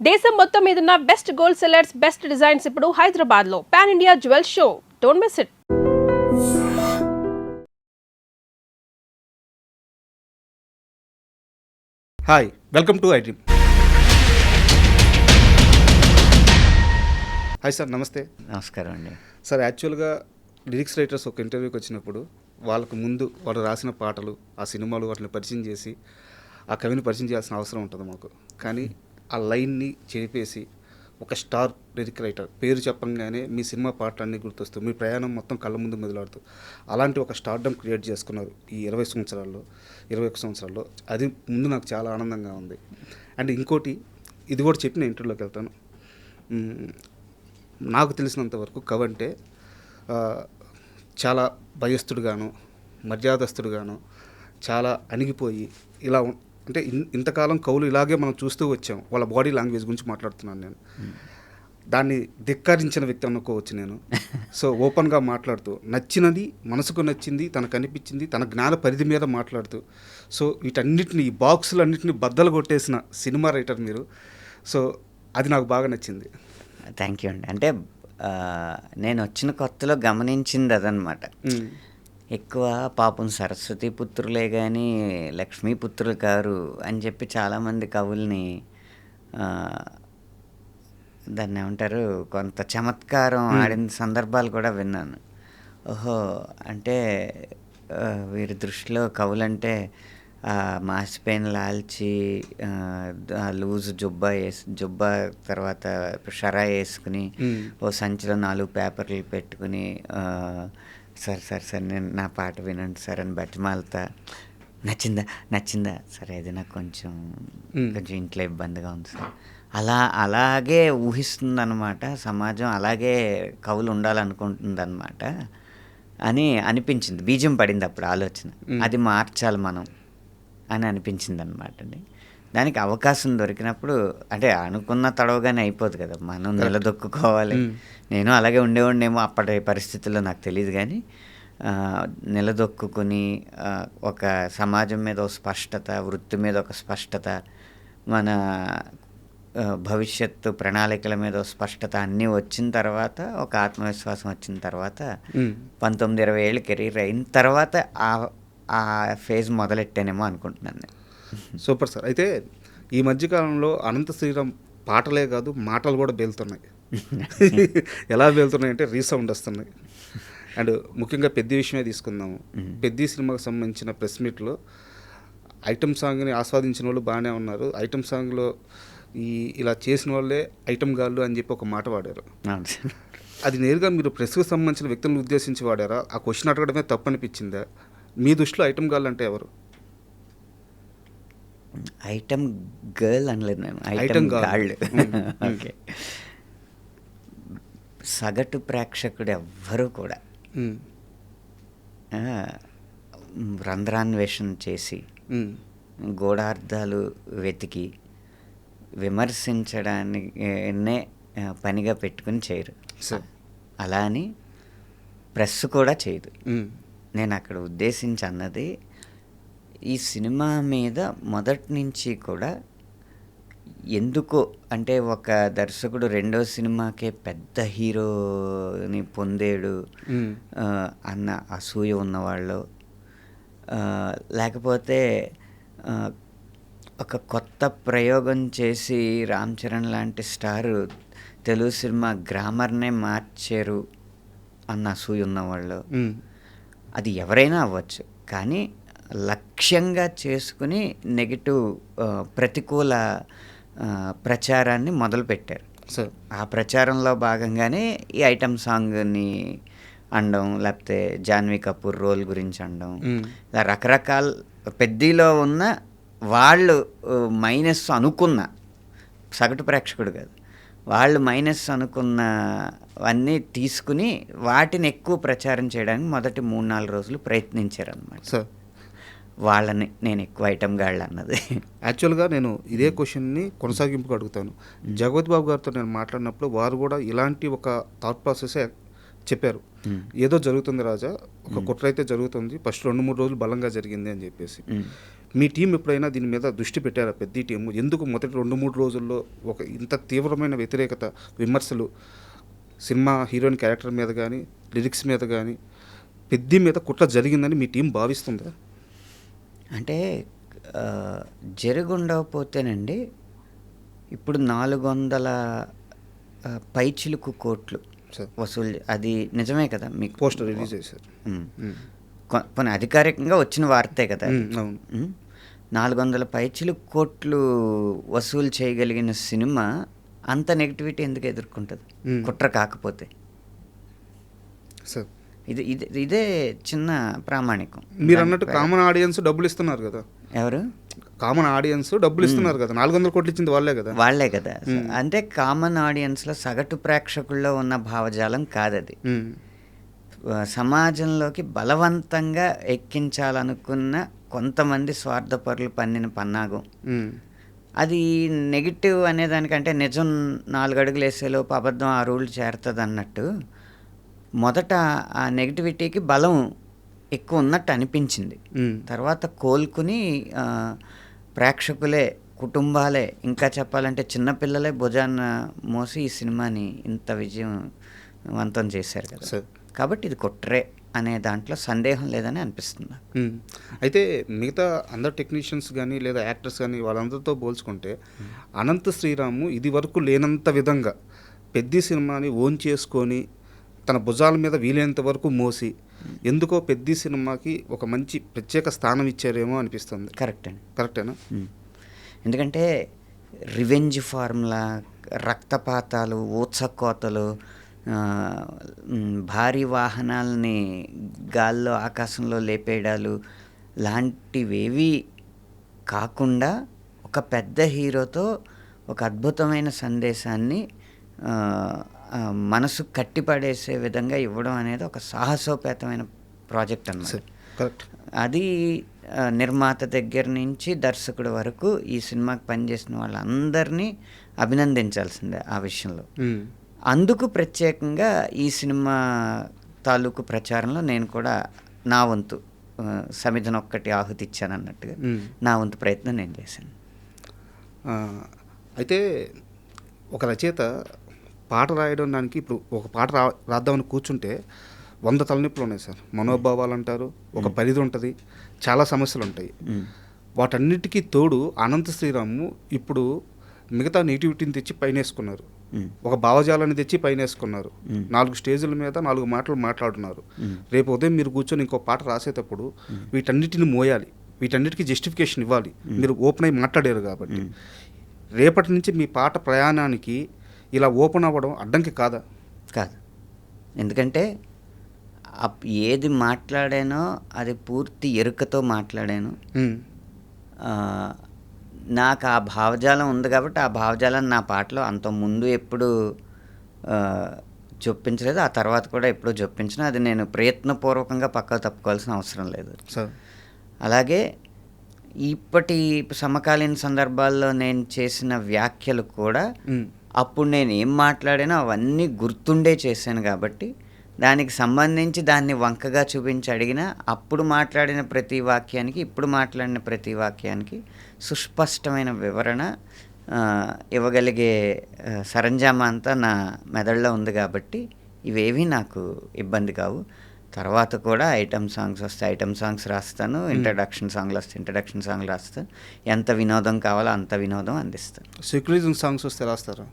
దేశం మొత్తం మీదున్న best gold sellers, best designs ఇప్పుడు హైదరాబాద్ లో pan India jewel show. Don't miss it. Hi, welcome to iDream. Hi sir, నమస్తే. నమస్కారం అండి. సార్, యాక్చువల్గా లిరిక్స్ రైటర్స్ ఒక ఇంటర్వ్యూకి వచ్చినప్పుడు వాళ్ళకు ముందు వాళ్ళు రాసిన పాటలు, ఆ సినిమాలు వాటిని పరిచయం చేసి ఆ కవిని పరిచయం చేయాల్సిన అవసరం ఉంటుంది మాకు. కానీ ఆ లైన్ని చెరిపేసి ఒక స్టార్ లిరిక్ రైటర్ పేరు చెప్పంగానే మీ సినిమా పాటలన్నీ గుర్తొస్తూ మీ ప్రయాణం మొత్తం కళ్ళ ముందు మెదలాడుతూ అలాంటి ఒక స్టార్డమ్ క్రియేట్ చేసుకున్నారు ఈ 21 సంవత్సరాల్లో. అది ముందు నాకు చాలా ఆనందంగా ఉంది. అండ్ ఇంకోటి, ఇది కూడా చెప్పి నేను ఇంటర్వ్యూలోకి వెళ్తాను. నాకు తెలిసినంతవరకు కవి అంటే చాలా భయస్థుడుగాను, మర్యాదస్తుడుగాను, చాలా అణిగిపోయి ఇలా అంటే ఇంతకాలం కవులు ఇలాగే మనం చూస్తూ వచ్చాం. వాళ్ళ బాడీ లాంగ్వేజ్ గురించి మాట్లాడుతున్నాను నేను. దాన్ని ధిక్కరించిన వ్యక్తి అనుకోవచ్చు నేను. సో ఓపెన్గా మాట్లాడుతూ నచ్చినది, మనసుకు నచ్చింది, తనకు అనిపించింది, తన జ్ఞాన పరిధి మీద మాట్లాడుతూ, సో వీటన్నిటిని, ఈ బాక్సులన్నింటినీ బద్దలు కొట్టేసిన సినిమా రైటర్ మీరు. సో అది నాకు బాగా నచ్చింది. థ్యాంక్ యూ అండి. అంటే నేను వచ్చిన కొత్తలో గమనించింది అదనమాట. ఎక్కువ పాపం సరస్వతి పుత్రులే కానీ లక్ష్మీ పుత్రులు కారు అని చెప్పి చాలామంది కవుల్ని దాన్ని ఏమంటారు, కొంత చమత్కారం ఆడిన సందర్భాలు కూడా విన్నాను. ఓహో, అంటే వీరి దృష్టిలో కవులంటే మాసిపోయిన లాల్చి, లూజ్ జుబ్బా తర్వాత షరా వేసుకుని ఓ సంచిలో 4 పేపర్లు పెట్టుకుని సార్ నేను నా పాట వినండి సార్ అని బతిమాలతా, నచ్చిందా సరే, అది నాకు కొంచెం ఇంట్లో ఇబ్బందిగా ఉంది సార్, అలాగే ఊహిస్తుంది అనమాట సమాజం, అలాగే కవులు ఉండాలనుకుంటుంది అనమాట అని అనిపించింది. బీజం పడింది అప్పుడు ఆలోచన, అది మార్చాలి మనం అని అనిపించింది అనమాట అండి. దానికి అవకాశం దొరికినప్పుడు, అంటే అనుకున్న తడవగానే అయిపోదు కదా, మనం నిలదొక్కుకోవాలి. నేను అలాగే ఉండేవాడినేమో అప్పటి పరిస్థితుల్లో, నాకు తెలియదు. కానీ నిలదొక్కుని ఒక సమాజం మీద ఒక స్పష్టత, వృత్తి మీద ఒక స్పష్టత, మన భవిష్యత్తు ప్రణాళికల మీద ఒక స్పష్టత అన్నీ వచ్చిన తర్వాత, ఒక ఆత్మవిశ్వాసం వచ్చిన తర్వాత, 19-20 ఏళ్ళు కెరీర్ అయిన తర్వాత ఆ ఫేజ్ మొదలెట్టానేమో అనుకుంటున్నాను నేను. Super sir. అయితే ఈ మధ్యకాలంలో అనంత శ్రీరామ్ పాటలే కాదు, మాటలు కూడా బేలుతున్నాయి. ఎలా బేలుతున్నాయి అంటే రీసౌండ్ వస్తున్నాయి. అండ్ ముఖ్యంగా పెద్ద విషయమే తీసుకుందాము. పెద్ద సినిమాకి సంబంధించిన ప్రెస్ మీట్లో ఐటమ్ సాంగ్ని ఆస్వాదించిన వాళ్ళు బాగానే ఉన్నారు. ఐటమ్ సాంగ్లో ఇలా చేసిన వాళ్ళే ఐటమ్ గాళ్ళు అని చెప్పి ఒక మాట వాడారు. అది నేరుగా మీరు ప్రెస్కి సంబంధించిన వ్యక్తులను ఉద్దేశించి వాడారా? ఆ క్వశ్చన్ అడగడమే తప్పు అనిపించిందా? మీ దృష్టిలో ఐటమ్ గాళ్ళు అంటే ఎవరు? ఐటమ్ గర్ల్ అనలేదు నేను, ఐటమ్ గాళ్ళు. ఓకే, సగటు ప్రేక్షకుడు ఎవ్వరూ కూడా రంధ్రాన్వేషణ చేసి గూఢార్థాలు వెతికి విమర్శించడానికే పనిగా పెట్టుకుని చేయరు. అలా అని ప్రెస్ కూడా చేయదు. నేను అక్కడ ఉద్దేశించి అన్నది, ఈ సినిమా మీద మొదటి నుంచి కూడా ఎందుకో, అంటే ఒక దర్శకుడు రెండో సినిమాకే పెద్ద హీరోని పొందేడు అన్న అసూయ ఉన్నవాళ్ళు, లేకపోతే ఒక కొత్త ప్రయోగం చేసి రామ్ చరణ్ లాంటి స్టారు తెలుగు సినిమా గ్రామర్నే మార్చారు అన్న అసూయ ఉన్నవాళ్ళు, అది ఎవరైనా అవ్వచ్చు. కానీ లక్ష్యంగా చేసుకుని నెగిటివ్, ప్రతికూల ప్రచారాన్ని మొదలుపెట్టారు. సో ఆ ప్రచారంలో భాగంగానే ఈ ఐటమ్ సాంగ్ని అనడం, లేకపోతే జాన్వీ కపూర్ రోల్ గురించి అనడం, ఇలా రకరకాల పెద్దలో ఉన్న వాళ్ళు మైనస్ అనుకున్న, సగటు ప్రేక్షకుడు కాదు, వాళ్ళు మైనస్ అనుకున్నవన్నీ తీసుకుని వాటిని ఎక్కువ ప్రచారం చేయడానికి మొదటి 3-4 రోజులు ప్రయత్నించారు అన్నమాట. సో వాళ్ళని నేను ఎక్కువ ఐటమ్ గాళ్ళు అన్నది. యాక్చువల్గా నేను ఇదే క్వశ్చన్ని కొనసాగింపుగా అడుగుతాను. జగపతి బాబు గారితో నేను మాట్లాడినప్పుడు వారు కూడా ఇలాంటి ఒక థాట్ ప్రాసెసే చెప్పారు. ఏదో జరుగుతుంది రాజా, ఒక కుట్ర అయితే జరుగుతుంది, ఫస్ట్ 2-3 రోజులు బలంగా జరిగింది అని చెప్పేసి. మీ టీం ఎప్పుడైనా దీని మీద దృష్టి పెట్టారా? పెద్ద టీము ఎందుకు మొదటి 2-3 రోజుల్లో ఒక ఇంత తీవ్రమైన వ్యతిరేకత, విమర్శలు సినిమా హీరోయిన్ క్యారెక్టర్ మీద కానీ, లిరిక్స్ మీద కానీ, పెద్ది మీద కుట్ర జరిగిందని మీ టీం భావిస్తుందా? అంటే జరుగుండకపోతేనండి ఇప్పుడు 400 పైచిలుకు కోట్లు సార్ వసూలు, అది నిజమే కదా మీకు? పోస్టర్ రిలీజ్ చేశారు. కొన్ని అధికారికంగా వచ్చిన వార్తే కదా అది. అవును. 400 పైచిలుకు కోట్లు వసూలు చేయగలిగిన సినిమా అంత నెగిటివిటీ ఎందుకు ఎదుర్కొంటుంది కుట్ర కాకపోతే? సార్ ఇదే చిన్న ప్రామాణికం. మీరు అన్నట్టు కామన్ ఆడియన్స్ డబ్బులు ఇస్తున్నారు కదా. ఎవరు కామన్ ఆడియన్స్ డబ్బులు ఇస్తున్నారు కదా. 400 కోట్లు ఇచ్చింది వాళ్ళే కదా. వాళ్ళే కదా. అంటే కామన్ ఆడియన్స్లో సగటు ప్రేక్షకుల్లో ఉన్న భావజాలం కాదది. సమాజంలోకి బలవంతంగా ఎక్కించాలనుకున్న కొంతమంది స్వార్థపరులు పన్నిన పన్నాగం. అది నెగిటివ్ అనేదానికంటే నిజం 4 అడుగులు వేసేలోపు అబద్ధం 6 ఊళ్ళు చేరుతుంది అన్నట్టు మొదట ఆ నెగిటివిటీకి బలం ఎక్కువ ఉన్నట్టు అనిపించింది. తర్వాత కోలుకుని ప్రేక్షకులే, కుటుంబాలే, ఇంకా చెప్పాలంటే చిన్నపిల్లలే భుజాన మోసి ఈ సినిమాని ఇంత విజయవంతం చేశారు కదా. కాబట్టి ఇది కుట్రే అనే దాంట్లో సందేహం లేదని అనిపిస్తుంది. అయితే మిగతా అందరు టెక్నీషియన్స్ కానీ లేదా యాక్టర్స్ కానీ వాళ్ళందరితో పోల్చుకుంటే అనంత శ్రీరాము ఇది వరకు లేనంత విధంగా పెద్ద సినిమాని ఓన్ చేసుకొని తన భుజాల మీద వీలైనంత వరకు మోసి ఎందుకో పెద్ద సినిమాకి ఒక మంచి ప్రత్యేక స్థానం ఇచ్చారేమో అనిపిస్తుంది. కరెక్ట్ అండి. కరెక్టేనా? ఎందుకంటే రివెంజ్ ఫార్ములా, రక్తపాతాలు, ఊత్సకోతలు, భారీ వాహనాలని గాల్లో ఆకాశంలో లేపేయడాలు లాంటివేవి కాకుండా ఒక పెద్ద హీరోతో ఒక అద్భుతమైన సందేశాన్ని మనసు కట్టిపడేసే విధంగా ఇవ్వడం అనేది ఒక సాహసోపేతమైన ప్రాజెక్ట్ అన్నమాట. కరెక్ట్. అది నిర్మాత దగ్గర నుంచి దర్శకుడు వరకు ఈ సినిమాకి పనిచేసిన వాళ్ళందరినీ అభినందించాల్సిందే ఆ విషయంలో. అందుకు ప్రత్యేకంగా ఈ సినిమా తాలూకు ప్రచారంలో నేను కూడా నా వంతు సమిధన ఒక్కటి ఆహుతి ఇచ్చాను అన్నట్టుగా నా వంతు ప్రయత్నం నేను చేశాను. అయితే ఒక రచయిత పాట రాయడం దానికి ఇప్పుడు ఒక పాట రాద్దామని కూర్చుంటే 100 తలనొప్పులు ఉన్నాయి సార్. మనోభావాలు అంటారు, ఒక పరిధి ఉంటుంది, చాలా సమస్యలు ఉంటాయి. వాటన్నిటికీ తోడు అనంత శ్రీరాము ఇప్పుడు మిగతా నెగిటివిటీని తెచ్చి పైన వేసుకున్నారు, ఒక భావజాలాన్ని తెచ్చి పైన వేసుకున్నారు. 4 స్టేజ్ల మీద 4 మాటలు మాట్లాడుతున్నారు. రేపు ఉదయం మీరు కూర్చొని ఇంకో పాట రాసేటప్పుడు వీటన్నిటిని మోయాలి, వీటన్నిటికీ జస్టిఫికేషన్ ఇవ్వాలి. మీరు ఓపెన్ అయి మాట్లాడారు కాబట్టి రేపటి నుంచి మీ పాట ప్రయాణానికి ఇలా ఓపెన్ అవ్వడం అడ్డంకి కాదా? కాదు. ఎందుకంటే ఏది మాట్లాడానో అది పూర్తి ఎరుకతో మాట్లాడాను. నాకు ఆ భావజాలం ఉంది కాబట్టి ఆ భావజాలాన్ని నా పాటలో అంత ముందు ఎప్పుడు చొప్పించలేదు, ఆ తర్వాత కూడా ఎప్పుడూ చొప్పించిన. అది నేను ప్రయత్నపూర్వకంగా పక్కకు తప్పుకోవాల్సిన అవసరం లేదు. అలాగే ఇప్పటి సమకాలీన సందర్భాల్లో నేను చేసిన వ్యాఖ్యలు కూడా అప్పుడు నేను ఏం మాట్లాడానో అవన్నీ గుర్తుండే చేశాను కాబట్టి దానికి సంబంధించి దాన్ని వంకగా చూపించి అడిగినా అప్పుడు మాట్లాడిన ప్రతి వాక్యానికి ఇప్పుడు మాట్లాడిన ప్రతి వాక్యానికి సుస్పష్టమైన వివరణ ఇవ్వగలిగే సరంజామా అంతా నా మెదడులో ఉంది కాబట్టి ఇవేవి నాకు ఇబ్బంది కావు. తర్వాత కూడా ఐటమ్ సాంగ్స్ వస్తే ఐటమ్ సాంగ్స్ రాస్తాను, ఇంట్రడక్షన్ సాంగ్లు వస్తే ఇంట్రడక్షన్ సాంగ్లు రాస్తాను. ఎంత వినోదం కావాలో అంత వినోదం అందిస్తాను. సెక్యులరిజం సాంగ్స్ వస్తే రాస్తారా?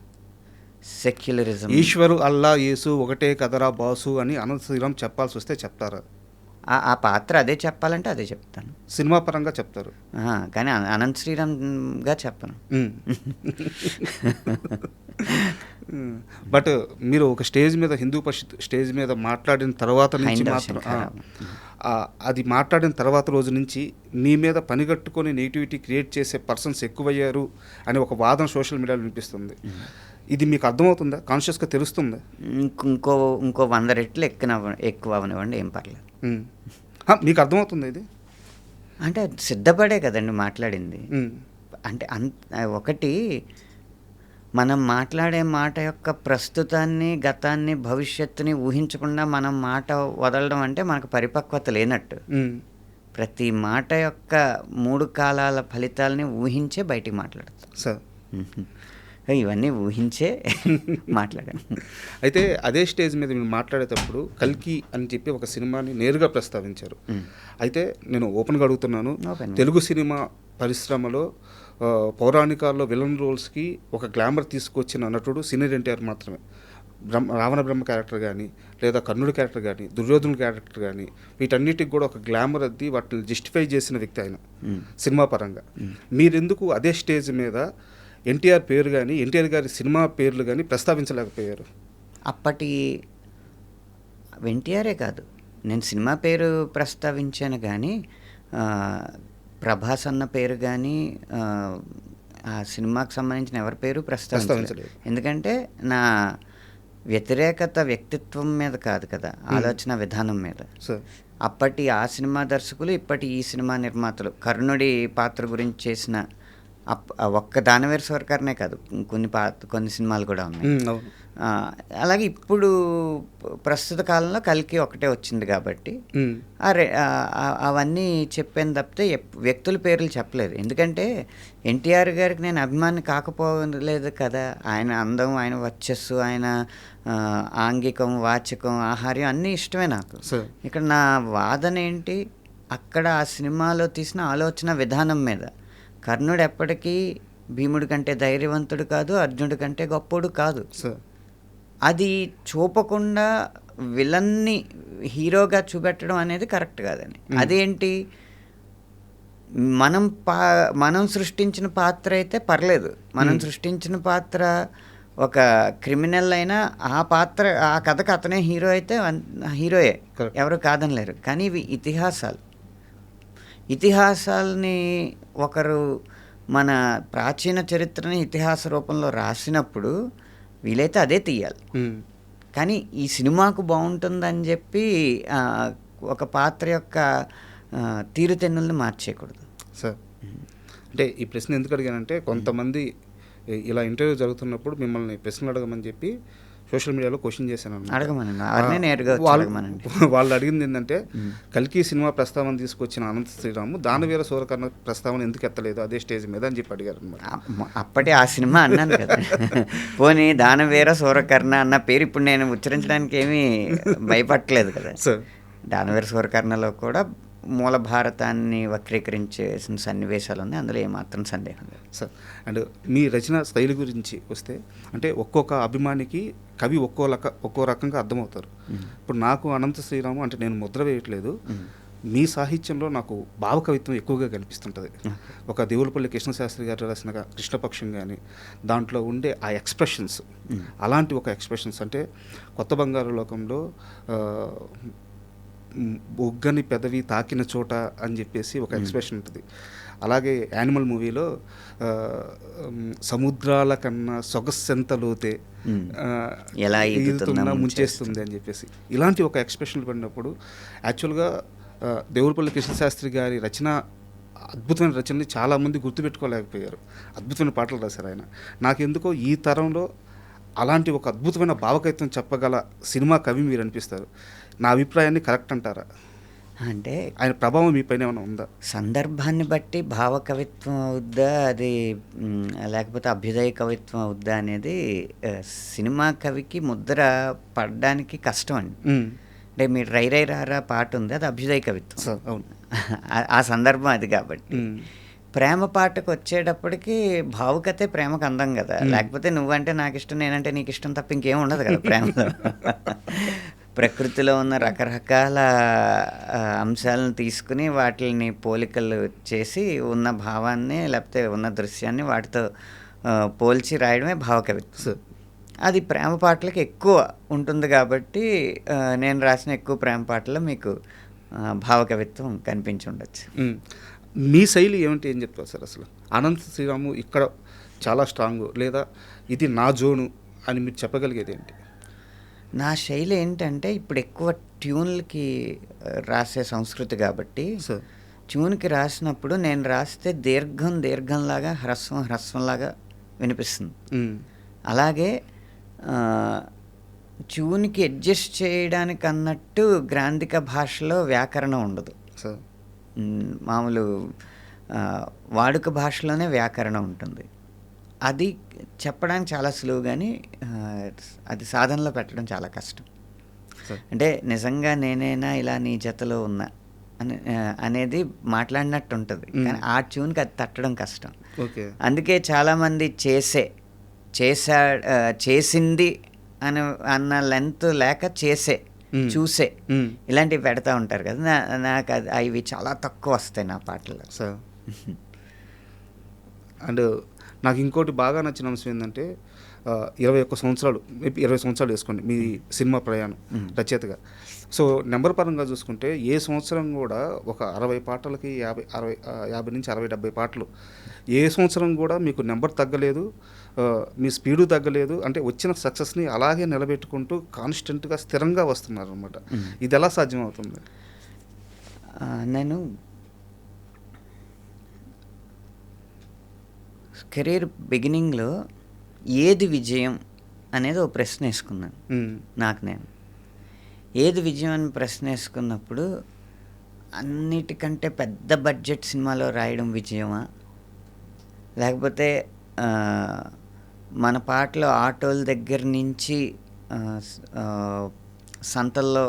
సెక్యులరిజం, ఈశ్వరు, అల్లా, యేసు ఒకటే కదరా బాసు అని అనంత శ్రీరామ్ చెప్పాల్సి వస్తే చెప్తారా? ఆ పాత్ర అదే చెప్పాలంటే అదే చెప్తాను. సినిమా పరంగా చెప్తారు కానీ అనంత శ్రీరామ్గా చెప్పను. బట్ మీరు ఒక స్టేజ్ మీద హిందూ పరిషత్ స్టేజ్ మీద మాట్లాడిన తర్వాత నుంచి మాత్రం అది మాట్లాడిన తర్వాత రోజు నుంచి మీ మీద పనిగట్టుకొని నెగిటివిటీ క్రియేట్ చేసే పర్సన్స్ ఎక్కువయ్యారు అని ఒక వాదన సోషల్ మీడియాలో వినిపిస్తుంది. ఇది మీకు అర్థమవుతుందా? కాన్షియస్గా తెలుస్తుందా? ఇంకో 100 రెట్లు ఎక్కువ అవనివ్వండి, ఏం పర్లేదు. మీకు అర్థమవుతుంది ఇది? అంటే సిద్ధపడే కదండి మాట్లాడింది. అంటే ఒకటి మనం మాట్లాడే మాట యొక్క ప్రస్తుతాన్ని, గతాన్ని, భవిష్యత్తుని ఊహించకుండా మనం మాట వదలడం అంటే మనకు పరిపక్వత లేనట్టు. ప్రతి మాట యొక్క 3 కాలాల ఫలితాలని ఊహించే బయటికి మాట్లాడతాను. సార్ ఇవన్నీ ఊహించే మాట్లాడాను. అయితే అదే స్టేజ్ మీద మీరు మాట్లాడేటప్పుడు కల్కి అని చెప్పి ఒక సినిమాని నేరుగా ప్రస్తావించారు. అయితే నేను ఓపెన్గా అడుగుతున్నాను, తెలుగు సినిమా పరిశ్రమలో పౌరాణికాల్లో విలన్ రోల్స్కి ఒక గ్లామర్ తీసుకొచ్చిన నటుడు సీనియర్ ఎన్టీఆర్ మాత్రమే. రావణ బ్రహ్మ క్యారెక్టర్ కానీ, లేదా కర్ణుడి క్యారెక్టర్ కానీ, దుర్యోధనుడి క్యారెక్టర్ కానీ, వీటన్నిటికి కూడా ఒక గ్లామర్ అద్ది వాటిని జస్టిఫై చేసిన వ్యక్తి ఆయన సినిమా పరంగా. మీరెందుకు అదే స్టేజ్ మీద ఎన్టీఆర్ పేరు కానీ, ఎన్టీఆర్ గారి సినిమా పేర్లు కానీ ప్రస్తావించలేకపోయారు? అప్పటి ఎన్టీఆరే కాదు, నేను సినిమా పేరు ప్రస్తావించాను కానీ ప్రభాస్ అన్న పేరు కానీ ఆ సినిమాకి సంబంధించిన ఎవరి పేరు ప్రస్తావించలేదు. ఎందుకంటే నా వ్యతిరేకత వ్యక్తిత్వం మీద కాదు కదా, ఆలోచన విధానం మీద. అప్పటి ఆ సినిమా దర్శకులు, ఇప్పటి ఈ సినిమా నిర్మాతలు కర్ణుడి పాత్ర గురించి చేసిన ఒక్క దానవేరు సోరకర్నే కాదు, కొన్ని సినిమాలు కూడా ఉన్నాయి. అలాగే ఇప్పుడు ప్రస్తుత కాలంలో కల్కి ఒకటే వచ్చింది కాబట్టి అవన్నీ చెప్పాను తప్పితే వ్యక్తుల పేర్లు చెప్పలేదు. ఎందుకంటే ఎన్టీఆర్ గారికి నేను అభిమాని కాకపోలేదు కదా. ఆయన అందం, ఆయన వర్చస్సు, ఆయన ఆంగికం, వాచకం, ఆహార్యం అన్నీ ఇష్టమే నాకు. ఇక్కడ నా వాదన ఏంటి, అక్కడ ఆ సినిమాలో తీసిన ఆలోచన విధానం మీద. కర్ణుడు ఎప్పటికీ భీముడి కంటే ధైర్యవంతుడు కాదు, అర్జునుడి కంటే గొప్పోడు కాదు. అది చూపకుండా విలన్ని హీరోగా చూపెట్టడం అనేది కరెక్ట్ కాదని. అదేంటి, మనం సృష్టించిన పాత్ర అయితే పర్లేదు, మనం సృష్టించిన పాత్ర ఒక క్రిమినల్ అయినా ఆ కథకు అతనే హీరో అయితే హీరోయే, ఎవరు కాదనలేరు. కానీ ఇవి ఇతిహాసాలని ఒకరు మన ప్రాచీన చరిత్రని ఇతిహాస రూపంలో రాసినప్పుడు వీలైతే అదే తీయాలి. కానీ ఈ సినిమాకు బాగుంటుందని చెప్పి ఒక పాత్ర యొక్క తీరుతెన్నుల్ని మార్చేయకూడదు. సార్ అంటే ఈ ప్రశ్న ఎందుకు అడిగానంటే, కొంతమంది ఇలా ఇంటర్వ్యూ జరుగుతున్నప్పుడు మిమ్మల్ని ప్రశ్నలు అడగమని చెప్పి సోషల్ మీడియాలో క్వశ్చన్ చేశాను. వాళ్ళు అడిగింది ఏంటంటే, కల్కి సినిమా ప్రస్తావన తీసుకొచ్చిన అనంత శ్రీరాము దానవీర సూరకర్ణ ప్రస్తావన ఎందుకు ఎత్తలేదు అదే స్టేజ్ మీద అని చెప్పి అడిగారు అనమాట. అప్పటి ఆ సినిమా అన్నాను కదా, పోనీ దానవీర సూరకర్ణ అన్న పేరు ఇప్పుడు నేను ఉచ్చరించడానికి ఏమీ భయపడలేదు కదా. దానవీర సూరకర్ణలో కూడా మూల భారతాన్ని వక్రీకరించేసిన సన్నివేశాలు ఉన్నాయి, అందులో ఏమాత్రం సందేహం లేదు సార్. అండ్ మీ రచన శైలి గురించి వస్తే, అంటే ఒక్కొక్క అభిమానికి కవి ఒక్కో రకంగా అర్థమవుతారు. ఇప్పుడు నాకు అనంత శ్రీరాము అంటే నేను ముద్ర వేయట్లేదు, మీ సాహిత్యంలో నాకు భావకవిత్వం ఎక్కువగా కనిపిస్తుంటుంది. ఒక దేవులపల్లి కృష్ణశాస్త్రి గారు రాసిన కృష్ణపక్షం కానీ, దాంట్లో ఉండే ఆ ఎక్స్ప్రెషన్స్, అలాంటి ఒక ఎక్స్ప్రెషన్స్ అంటే కొత్త బంగారు లోకంలో బొగ్గని పెదవి తాకిన చోట అని చెప్పేసి ఒక ఎక్స్ప్రెషన్ ఉంటుంది. అలాగే యానిమల్ మూవీలో సముద్రాల కన్నా సొగస్సెంత లోతే ఎలా ఈదుతున్నా ముంచేస్తుంది అని చెప్పేసి ఇలాంటి ఒక ఎక్స్ప్రెషన్లు పడినప్పుడు యాక్చువల్గా దేవులపల్లి కృష్ణశాస్త్రి గారి రచన, అద్భుతమైన రచనని చాలామంది గుర్తుపెట్టుకోలేకపోయారు. అద్భుతమైన పాటలు రాశారు ఆయన. నాకెందుకో ఈ తరంలో అలాంటి ఒక అద్భుతమైన భావకవిత్వం చెప్పగల సినిమా కవి మీరు అనిపిస్తారు. నా అభిప్రాయాన్ని కరెక్ట్ అంటారా? అంటే ఆయన ప్రభావం మీ పైన ఏమైనా ఉందా? సందర్భాన్ని బట్టి భావకవిత్వం అవుద్దా, అది లేకపోతే అభ్యుదయ కవిత్వం అవుద్దా అనేది సినిమా కవికి ముద్ర పడడానికి కష్టం అండి. అంటే మీరు రై రై రారా పాట ఉంది, అది అభ్యుదయ కవిత్వం. అవును, ఆ సందర్భం అది. కాబట్టి ప్రేమ పాటకు వచ్చేటప్పటికి భావుకతే ప్రేమకు అందం కదా. లేకపోతే నువ్వంటే నాకు ఇష్టం, నేనంటే నీకు ఇష్టం తప్ప ఇంకేం ఉండదు కదా ప్రేమలో. ప్రకృతిలో ఉన్న రకరకాల అంశాలను తీసుకుని వాటిని పోలికలు చేసి ఉన్న భావాన్ని లేకపోతే ఉన్న దృశ్యాన్ని వాటితో పోల్చి రాయడమే భావకవిత్వం. అది ప్రేమ పాటలకి ఎక్కువ ఉంటుంది కాబట్టి నేను రాసిన ఎక్కువ ప్రేమ పాటల్లో మీకు భావకవిత్వం కనిపించి ఉండొచ్చు. మీ శైలి ఏమంటే ఏం చెప్తారు సార్? అసలు అనంత శ్రీరాము ఇక్కడ చాలా స్ట్రాంగ్, లేదా ఇది నా జోను అని మీరు చెప్పగలిగేది ఏంటి? నా శైలి ఏంటంటే, ఇప్పుడు ఎక్కువ ట్యూన్లకి రాసే సంస్కృతి కాబట్టి ట్యూన్కి రాసినప్పుడు నేను రాస్తే దీర్ఘంలాగా హ్రస్వంలాగా వినిపిస్తుంది. అలాగే ట్యూన్కి అడ్జస్ట్ చేయడానికి అన్నట్టు గ్రాంధిక భాషలో వ్యాకరణం ఉండదు. మామూలు వాడుక భాషలోనే వ్యాకరణం ఉంటుంది. అది చెప్పడానికి చాలా సులువు కానీ అది సాధనలో పెట్టడం చాలా కష్టం. అంటే నిజంగా నేనైనా ఇలా నీ జతలో ఉన్నా అనేది మాట్లాడినట్టు ఉంటుంది, కానీ ఆ ట్యూన్కి అది తట్టడం కష్టం. ఓకే. అందుకే చాలామంది చేసింది అన్న లెంత్ లేక చూసే ఇలాంటివి పెడతా ఉంటారు కదా. నాకు అవి చాలా తక్కువ వస్తాయి నా పాటలు. సార్ అండ్ నాకు ఇంకోటి బాగా నచ్చిన అంశం ఏంటంటే 21 సంవత్సరాలు, 20 సంవత్సరాలు వేసుకోండి మీ సినిమా ప్రయాణం రచయితగా. సో నెంబర్ పరంగా చూసుకుంటే ఏ సంవత్సరం కూడా ఒక 60 పాటలకి 50 నుంచి 60, 70 పాటలు ఏ సంవత్సరం కూడా మీకు నెంబర్ తగ్గలేదు, మీ స్పీడు తగ్గలేదు. అంటే వచ్చిన సక్సెస్ని అలాగే నిలబెట్టుకుంటూ కాన్స్టెంట్గా స్థిరంగా వస్తున్నారు అనమాట. ఇది ఎలా సాధ్యం అవుతుంది? నేను కెరీర్ బిగినింగ్లో ఏది విజయం అనేది ఒక ప్రశ్న వేసుకున్నాను నాకు నేను. ఏది విజయం అని ప్రశ్న వేసుకున్నప్పుడు అన్నిటికంటే పెద్ద బడ్జెట్ సినిమాలో రాయడం విజయమా, లేకపోతే మన పాటలు ఆటోల దగ్గర నుంచి సంతల్లో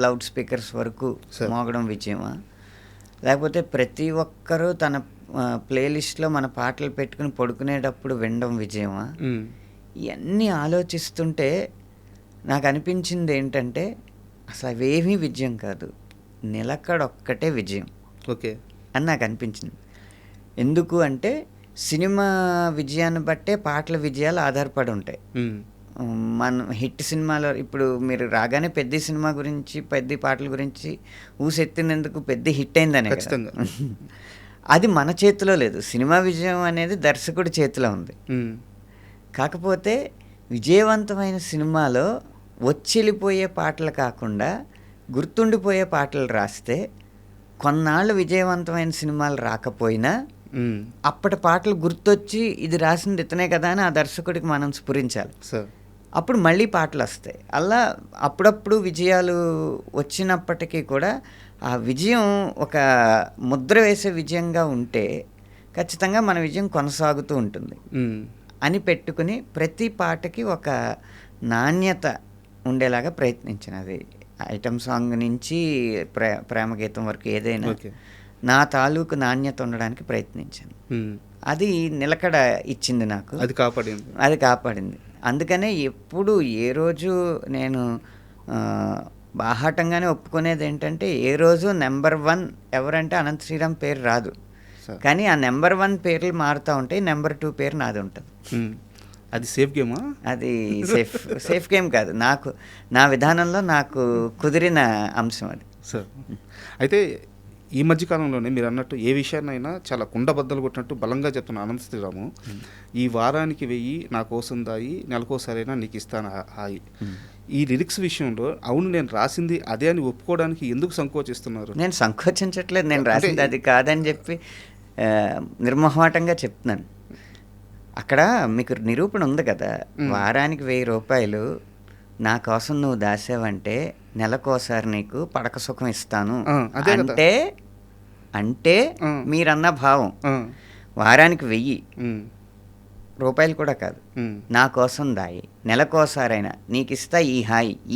లౌడ్ స్పీకర్స్ వరకు మోగడం విజయమా, లేకపోతే ప్రతి ఒక్కరూ తన ప్లేలిస్ట్లో మన పాటలు పెట్టుకుని పడుకునేటప్పుడు వినడం విజయమా? ఇవన్నీ ఆలోచిస్తుంటే నాకు అనిపించింది ఏంటంటే అసలు అవేమీ విజయం కాదు, నిలకడొక్కటే విజయం. ఓకే అని నాకు అనిపించింది. ఎందుకు అంటే సినిమా విజయాన్ని బట్టే పాటల విజయాలు ఆధారపడి ఉంటాయి. మన హిట్ సినిమాలో ఇప్పుడు మీరు రాగానే పెద్ద సినిమా గురించి, పెద్ద పాటల గురించి ఊసెత్తినందుకు పెద్ద హిట్ అయిందనే. అది మన చేతిలో లేదు. సినిమా విజయం అనేది దర్శకుడి చేతిలో ఉంది. కాకపోతే విజయవంతమైన సినిమాలో వెళ్ళిపోయే పాటలు కాకుండా గుర్తుండిపోయే పాటలు రాస్తే కొన్నాళ్ళు విజయవంతమైన సినిమాలు రాకపోయినా అప్పటి పాటలు గుర్తొచ్చి ఇది రాసింది ఇతనే కదా అని ఆ దర్శకుడికి మనం స్ఫురించాలి. అప్పుడు మళ్ళీ పాటలు వస్తాయి. అలా అప్పుడప్పుడు విజయాలు వచ్చినప్పటికీ కూడా ఆ విజయం ఒక ముద్ర వేసే విజయంగా ఉంటే ఖచ్చితంగా మన విజయం కొనసాగుతూ ఉంటుంది అని పెట్టుకుని ప్రతి పాటకి ఒక నాణ్యత ఉండేలాగా ప్రయత్నించాను. అది ఐటమ్ సాంగ్ నుంచి ప్రేమ గీతం వరకు ఏదైనా నా తాలూకు నాణ్యత ఉండడానికి ప్రయత్నించాను. అది నిలకడ ఇచ్చింది నాకు, అది కాపాడింది. అందుకనే ఎప్పుడు ఏ రోజు నేను బాహాటంగానే ఒప్పుకునేది ఏంటంటే ఏ రోజు నెంబర్ 1 ఎవరంటే అనంత శ్రీరామ్ పేరు రాదు, కానీ ఆ నెంబర్ 1 పేర్లు మారుతూ ఉంటాయి, నెంబర్ 2 పేరు నాది ఉంటుంది. అది సేఫ్ గేమా? అది సేఫ్ గేమ్ కాదు, నాకు నా విధానంలో నాకు కుదిరిన అంశం అది. సార్ అయితే ఈ మధ్యకాలంలోనే మీరు అన్నట్టు ఏ విషయాన్నైనా చాలా కుండబద్దలు కొట్టినట్టు బలంగా చెప్తున్న అనంత శ్రీరాము ఈ వారానికి 1000 నా కోసం దాయి, నెలకోసారైనా నీకు ఇస్తాను హాయి, ఈ లిరిక్స్ విషయంలో అవును నేను రాసింది అదే అని ఒప్పుకోవడానికి ఎందుకు సంకోచిస్తున్నారు? నేను సంకోచించట్లేదు, నేను రాసింది అది కాదని చెప్పి నిర్మోహమాటంగా చెప్తున్నాను. అక్కడ మీకు నిరూపణ ఉంది కదా, వారానికి 1000 రూపాయలు నా కోసం నువ్వు దాసావంటే నెలకోసారి నీకు పడక సుఖం ఇస్తాను అంటే మీరన్న భావం. వారానికి 1000 రూపాయలు కూడా కాదు, నా కోసం దాయి, నెలకోసారైనా నీకు ఇస్తా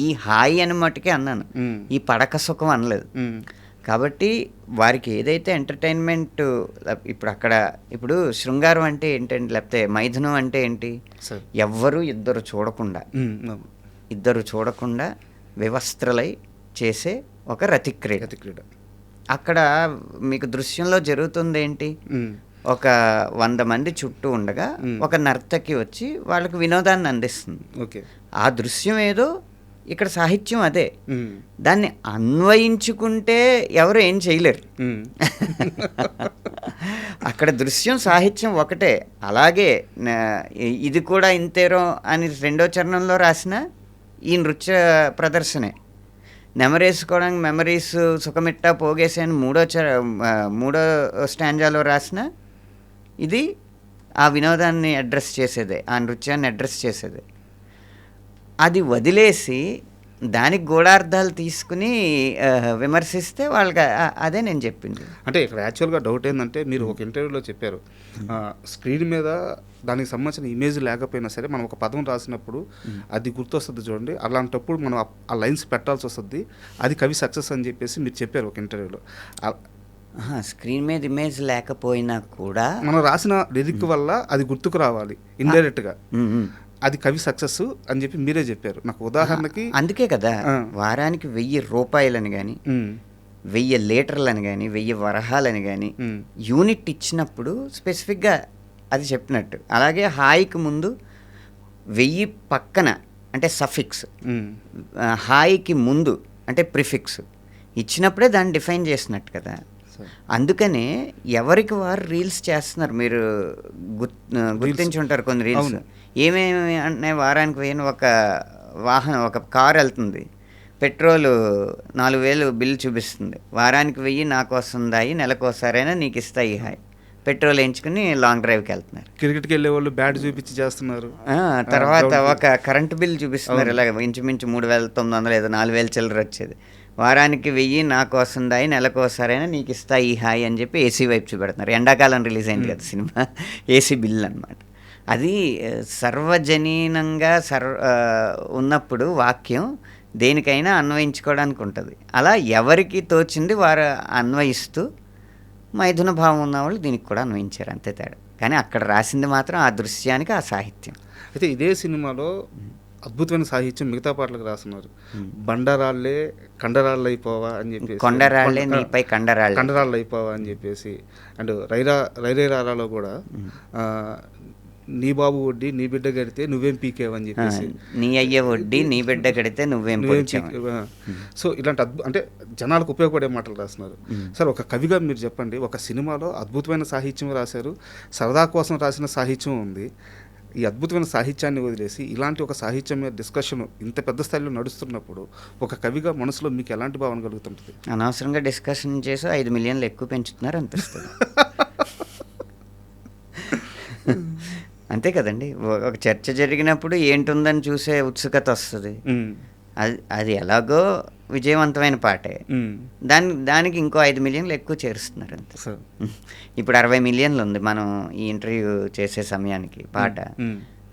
ఈ హాయి అని మట్టుకే అన్నాను, ఈ పడక సుఖం అనలేదు. కాబట్టి వారికి ఏదైతే ఎంటర్టైన్మెంట్ ఇప్పుడు శృంగారం అంటే ఏంటంటే, లేకపోతే మైథునం అంటే ఏంటి, ఎవ్వరూ ఇద్దరు చూడకుండా వివస్త్రలై చేసే ఒక రతిక్రీడ. అక్కడ మీకు దృశ్యంలో జరుగుతుంది ఏంటి, ఒక 100 మంది చుట్టూ ఉండగా ఒక నర్తకి వచ్చి వాళ్ళకి వినోదాన్ని అందిస్తుంది. ఆ దృశ్యం ఏదో, ఇక్కడ సాహిత్యం అదే. దాన్ని అన్వయించుకుంటే ఎవరు ఏం చేయలేరు. అక్కడ దృశ్యం సాహిత్యం ఒకటే. అలాగే ఇది కూడా ఇంతేరో అని 2వ చరణంలో రాసిన ఈ నృత్య ప్రదర్శనే, నెమరేసుకోవడానికి మెమరీస్ సుఖమిట్టా పోగేసే అని 3వ స్టాంజాలో రాసిన ఇది ఆ వినోదాన్ని అడ్రస్ చేసేదే, ఆ నృత్యాన్ని అడ్రస్ చేసేదే. అది వదిలేసి దానికి గూఢార్థాలు తీసుకుని విమర్శిస్తే వాళ్ళకి అదే నేను చెప్పింది. అంటే ఇక్కడ యాక్చువల్గా డౌట్ ఏంటంటే మీరు ఒక ఇంటర్వ్యూలో చెప్పారు స్క్రీన్ మీద దానికి సంబంధించిన ఇమేజ్ లేకపోయినా సరే మనం ఒక పదం రాసినప్పుడు అది గుర్తొస్తుంది చూడండి, అలాంటప్పుడు మనం ఆ లైన్స్ పెట్టాల్సి వస్తుంది, అది కవి సక్సెస్ అని చెప్పేసి మీరు చెప్పారు ఒక ఇంటర్వ్యూలో. స్క్రీన్ మీద ఇమేజ్ లేకపోయినా కూడా మనం రాసిన లిరిక్ వల్ల అది గుర్తుకు రావాలి ఇండైరెక్ట్గా, అది కవి సక్సెస్ అని చెప్పి మీరే చెప్పారు. నాకు ఉదాహరణకి అందుకే కదా వారానికి 1000 రూపాయలని కానీ 1000 లీటర్లని కానీ 1000 వరహాలని కానీ యూనిట్ ఇచ్చినప్పుడు స్పెసిఫిక్గా అది చెప్పినట్టు. అలాగే హాయికి ముందు 1000 పక్కన అంటే సఫిక్స్, హాయికి ముందు అంటే ప్రిఫిక్స్ ఇచ్చినప్పుడే దాన్ని డిఫైన్ చేసినట్టు కదా. అందుకనే ఎవరికి వారు రీల్స్ చేస్తున్నారు. మీరు గుర్తించి ఉంటారు కొన్ని రీల్స్. ఏమేమి అంటే వారానికి పోయిన ఒక వాహనం, ఒక కారు వెళ్తుంది, పెట్రోలు 4000 బిల్లు చూపిస్తుంది, వారానికి 1000 నాకు వస్తుందాయి, నెలకోసారైనా నీకు ఇస్తాయి హాయ్, పెట్రోల్ వేయించుకుని లాంగ్ డ్రైవ్కి వెళ్తున్నారు. క్రికెట్కి వెళ్ళే వాళ్ళు బ్యాట్ చూపించి చేస్తున్నారు. తర్వాత ఒక కరెంటు బిల్ చూపిస్తున్నారు, ఇలాగ ఇంచుమించు 3900 ఏదో 4000 చిల్లర వచ్చేది, వారానికి 1000 నాకు వస్తుందాయి, నెలకోసారైనా నీకు ఇస్తాయి హాయ్ అని చెప్పి ఏసీ వైపు చూపెడుతున్నారు. ఎండాకాలం రిలీజ్ అయింది కదా సినిమా, ఏసీ బిల్ అనమాట. అది సర్వజనీనంగా ఉన్నప్పుడు వాక్యం దేనికైనా అన్వయించుకోవడానికి ఉంటుంది. అలా ఎవరికి తోచింది వారు అన్వయిస్తూ మైథున భావం ఉన్న వాళ్ళు దీనికి కూడా అన్వయించారు, అంతే తేడా. కానీ అక్కడ రాసింది మాత్రం ఆ దృశ్యానికి ఆ సాహిత్యం. అయితే ఇదే సినిమాలో అద్భుతమైన సాహిత్యం మిగతా పాటలకు రాస్తున్నారు. బండరాళ్ళే కండరాళ్ళు అయిపోవా అని చెప్పేసి, కొండరాళ్ళే నీపై కండరాళ్ళు అయిపోవా అని చెప్పేసి, అండ్ రైరే రారాలో కూడా నీ బాబు వడ్డీ నీ బిడ్డ కడితే నువ్వేం పీకేవని చెప్పేసి, నీ అయ్య వడ్డీ నీ బిడ్డ కడితే నువ్వేం సో ఇలాంటి అంటే జనాలకు ఉపయోగపడే మాటలు రాస్తున్నారు. సార్ ఒక కవిగా మీరు చెప్పండి, ఒక సినిమాలో అద్భుతమైన సాహిత్యం రాశారు, సరదా కోసం రాసిన సాహిత్యం ఉంది. ఈ అద్భుతమైన సాహిత్యాన్ని వదిలేసి ఇలాంటి ఒక సాహిత్యం మీద డిస్కషన్ ఇంత పెద్ద స్థాయిలో నడుస్తున్నప్పుడు ఒక కవిగా మనసులో మీకు ఎలాంటి భావన కలుగుతుంటుంది? అనవసరంగా డిస్కషన్ చేసి 5 మిలియన్లు ఎక్కువ పెంచుతున్నారు అనిపిస్తుంది. అంతే కదండి. ఒక చర్చ జరిగినప్పుడు ఏంటుందని చూసే ఉత్సుకత వస్తుంది. అది ఎలాగో విజయవంతమైన పాటే, దానికి ఇంకో 5 మిలియన్లు ఎక్కువ చేరుస్తున్నారు అంతే. ఇప్పుడు 60 మిలియన్లు ఉంది మనం ఈ ఇంటర్వ్యూ చేసే సమయానికి పాట,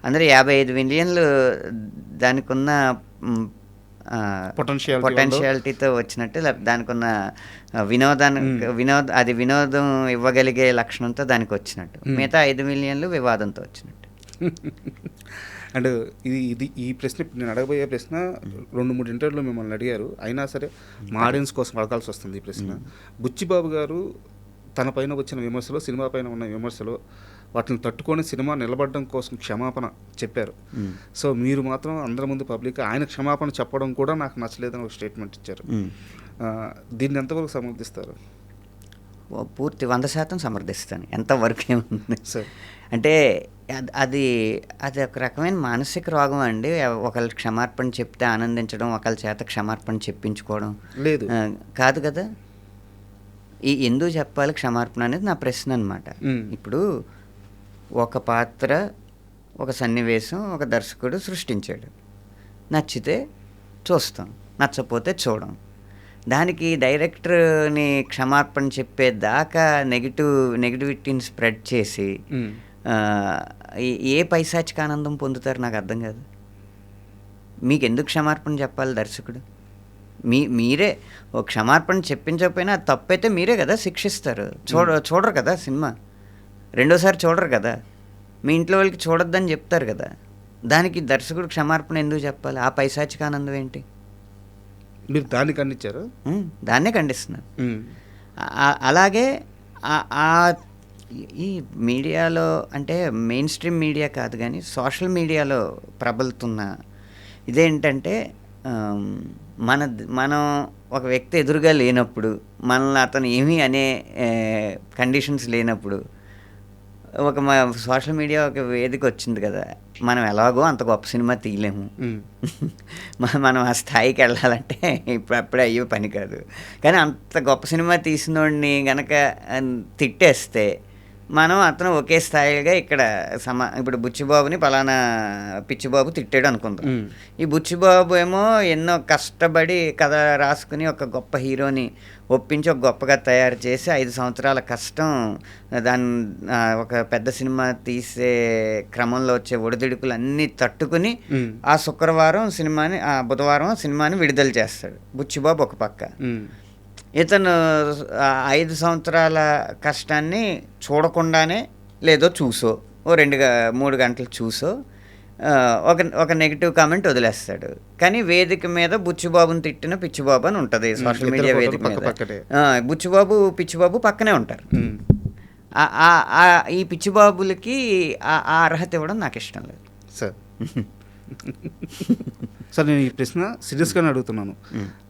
అందరూ 55 మిలియన్లు దానికి ఉన్న పొటెన్షియాలిటీతో వచ్చినట్టు, దానికి ఉన్న వినోదం ఇవ్వగలిగే లక్షణంతో దానికి వచ్చినట్టు, మిగతా 5 మిలియన్లు వివాదంతో వచ్చినట్టు. అండ్ ఈ ప్రశ్న నేను అడగబోయే ప్రశ్న 2-3 ఇంటర్వ్యూలో మిమ్మల్ని అడిగారు, అయినా సరే మా ఆడియన్స్ కోసం అడగాల్సి వస్తుంది ఈ ప్రశ్న. బుచ్చిబాబు గారు తన పైన వచ్చిన విమర్శలు, సినిమా పైన ఉన్న విమర్శలు, వాటిని తట్టుకొని సినిమా నిలబడడం కోసం క్షమాపణ చెప్పారు. సో మీరు మాత్రం అందరి ముందు పబ్లిక్ ఆయన క్షమాపణ చెప్పడం కూడా నాకు నచ్చలేదని ఒక స్టేట్మెంట్ ఇచ్చారు. దీన్ని ఎంతవరకు సమర్థిస్తారు? పూర్తి 100% సమర్థిస్తాను. ఎంతవరకు ఏముంది సార్ అంటే అది ఒక రకమైన మానసిక రోగం అండి. ఒకళ్ళ క్షమార్పణ చెప్తే ఆనందించడం, ఒకళ్ళ చేత క్షమార్పణ చెప్పించుకోవడం లేదు కాదు కదా. ఎందుకు చెప్పాలి క్షమార్పణ అనేది నా ప్రశ్న అనమాట. ఇప్పుడు ఒక పాత్ర, ఒక సన్నివేశం ఒక దర్శకుడు సృష్టించాడు, నచ్చితే చూస్తాం, నచ్చపోతే చూడం. దానికి డైరెక్టర్ని క్షమార్పణ చెప్పేదాకా నెగిటివిటీని స్ప్రెడ్ చేసి ఏ పైశాచిక ఆనందం పొందుతారు నాకు అర్థం కాదు. మీకు ఎందుకు క్షమార్పణ చెప్పాలి దర్శకుడు? మీరే ఒక క్షమార్పణ చెప్పించకపోయినా తప్పైతే మీరే కదా శిక్షిస్తారు. చూడరు కదా సినిమా, రెండోసారి చూడరు కదా, మీ ఇంట్లో వాళ్ళకి చూడొద్దని చెప్తారు కదా. దానికి దర్శకుడు క్షమార్పణ ఎందుకు చెప్పాలి? ఆ పైశాచిక ఆనందం ఏంటి? మీరు దాన్ని ఖండించారు? దాన్నే ఖండిస్తున్నాను. అలాగే ఈ మీడియాలో, అంటే మెయిన్ స్ట్రీమ్ మీడియా కాదు కానీ సోషల్ మీడియాలో ప్రబలుతున్న ఇదేంటంటే, మనం ఒక వ్యక్తి ఎదురుగా లేనప్పుడు, మనల్ని అతను ఏమీ అనే కండిషన్స్ లేనప్పుడు మా సోషల్ మీడియా ఒక వేదిక వచ్చింది కదా, మనం ఎలాగో అంత గొప్ప సినిమా తీయలేము, మనం ఆ స్థాయికి వెళ్ళాలంటే అప్పుడే అయ్యే పని కాదు. కానీ అంత గొప్ప సినిమా తీసినోడిని గనక తిట్టేస్తే మనం అతను ఒకే స్థాయిగా ఇక్కడ ఇప్పుడు బుచ్చిబాబుని పలానా పిచ్చిబాబు తిట్టాడు అనుకుందాం. ఈ బుచ్చిబాబు ఏమో ఎన్నో కష్టపడి కథ రాసుకుని ఒక గొప్ప హీరోని ఒప్పించి ఒక గొప్పగా తయారు చేసి 5 సంవత్సరాల కష్టం, దాన్ని ఒక పెద్ద సినిమా తీసే క్రమంలో వచ్చే ఒడిదుడుకులు అన్నీ తట్టుకుని ఆ శుక్రవారం సినిమాని, ఆ బుధవారం సినిమాని విడుదల చేస్తాడు బుచ్చిబాబు ఒక పక్క. ఇతను 5 సంవత్సరాల కష్టాన్ని చూడకుండానే లేదో చూసో 2-3 గంటలు చూసో ఒక నెగిటివ్ కామెంట్ వదిలేస్తాడు. కానీ వేదిక మీద బుచ్చిబాబుని తిట్టిన పిచ్చిబాబు అని ఉంటుంది సోషల్ మీడియా వేదిక మీద. బుచ్చిబాబు పిచ్చిబాబు పక్కనే ఉంటారు. ఈ పిచ్చిబాబులకి ఆ అర్హత ఇవ్వడం నాకు ఇష్టం లేదు సార్. సార్ నేను ఈ ప్రశ్న సీరియస్గానే అడుగుతున్నాను.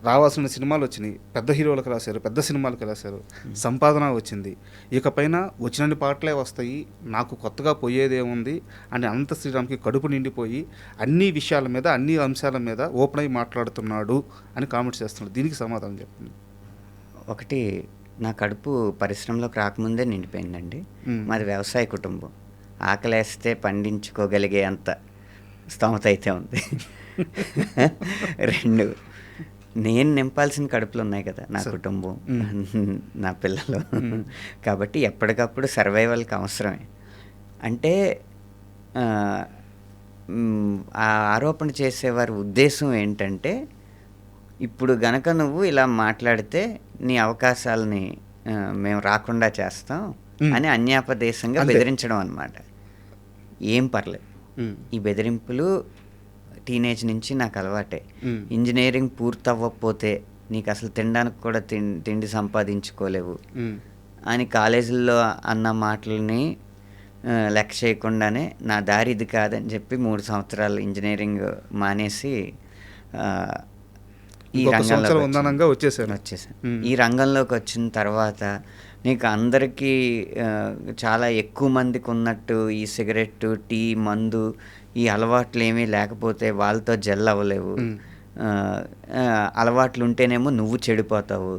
రావాల్సిన సినిమాలు వచ్చినాయి, పెద్ద హీరోలకు రాశారు, పెద్ద సినిమాలకు రాశారు, సంపాదన వచ్చింది, ఇకపైన వచ్చినన్ని పాటలే వస్తాయి, నాకు కొత్తగా పోయేదేముంది అని అనంత శ్రీరామ్కి కడుపు నిండిపోయి అన్ని విషయాల మీద, అన్ని అంశాల మీద ఓపెన్ అయి మాట్లాడుతున్నాడు అని కామెంట్స్ చేస్తున్నాడు. దీనికి సమాధానం చెప్పండి. ఒకటి, నా కడుపు పరిశ్రమలోకి రాకముందే నిండిపోయిందండి. మాది వ్యవసాయ కుటుంబం. ఆకలేస్తే పండించుకోగలిగే అంత స్తోమత అయితే ఉంది. 2, నేను నింపాల్సిన కడుపులు ఉన్నాయి కదా నా కుటుంబం, నా పిల్లలు. కాబట్టి ఎప్పటికప్పుడు సర్వైవల్కి అవసరమే. అంటే ఆ ఆరోపణ చేసేవారి ఉద్దేశం ఏంటంటే, ఇప్పుడు గనక నువ్వు ఇలా మాట్లాడితే నీ అవకాశాలని మేము రాకుండా చేస్తాం అని అన్యాపదేశంగా బెదిరించడం అన్నమాట. ఏం పర్లేదు, ఈ బెదిరింపులు టీనేజ్ నుంచి నాకు అలవాటే. ఇంజనీరింగ్ పూర్తవ్వకపోతే నీకు అసలు తినడానికి కూడా తిండి సంపాదించుకోలేవు అని కాలేజీల్లో అన్న మాటలని లెక్క చేయకుండానే నా దారి ఇది కాదని చెప్పి 3 సంవత్సరాలు ఇంజనీరింగ్ మానేసి ఈ రంగంలోకి వచ్చేసాను. ఈ రంగంలోకి వచ్చిన తర్వాత నీకు అందరికీ చాలా ఎక్కువ మందికి ఉన్నట్టు ఈ సిగరెట్టు, టీ, మందు, ఈ అలవాట్లు ఏమీ లేకపోతే వాళ్ళతో జెల్ అవ్వలేవు. అలవాట్లు ఉంటేనేమో నువ్వు చెడిపోతావు,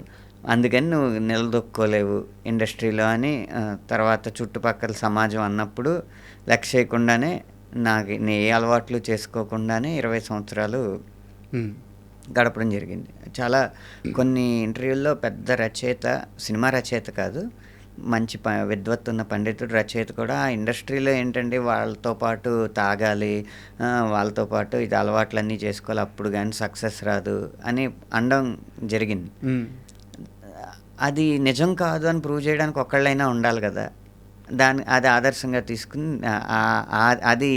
అందుకని నువ్వు నిలదొక్కోలేవు ఇండస్ట్రీలో అని తర్వాత చుట్టుపక్కల సమాజం అన్నప్పుడు లెక్క చేయకుండానే నేను ఏ అలవాట్లు చేసుకోకుండానే 20 సంవత్సరాలు గడపడం జరిగింది. చాలా కొన్ని ఇంటర్వ్యూల్లో పెద్ద రచయిత, సినిమా రచయిత కాదు, మంచి విద్వత్తు ఉన్న పండితుడు, రచయిత కూడా ఇండస్ట్రీలో ఏంటంటే వాళ్ళతో పాటు తాగాలి, వాళ్ళతో పాటు ఇది అలవాట్లన్నీ చేసుకోవాలి, అప్పుడు కానీ సక్సెస్ రాదు అని అనడం జరిగింది. అది నిజం కాదు అని ప్రూవ్ చేయడానికి ఒకళ్ళైనా ఉండాలి కదా. అది ఆదర్శంగా తీసుకుని, అది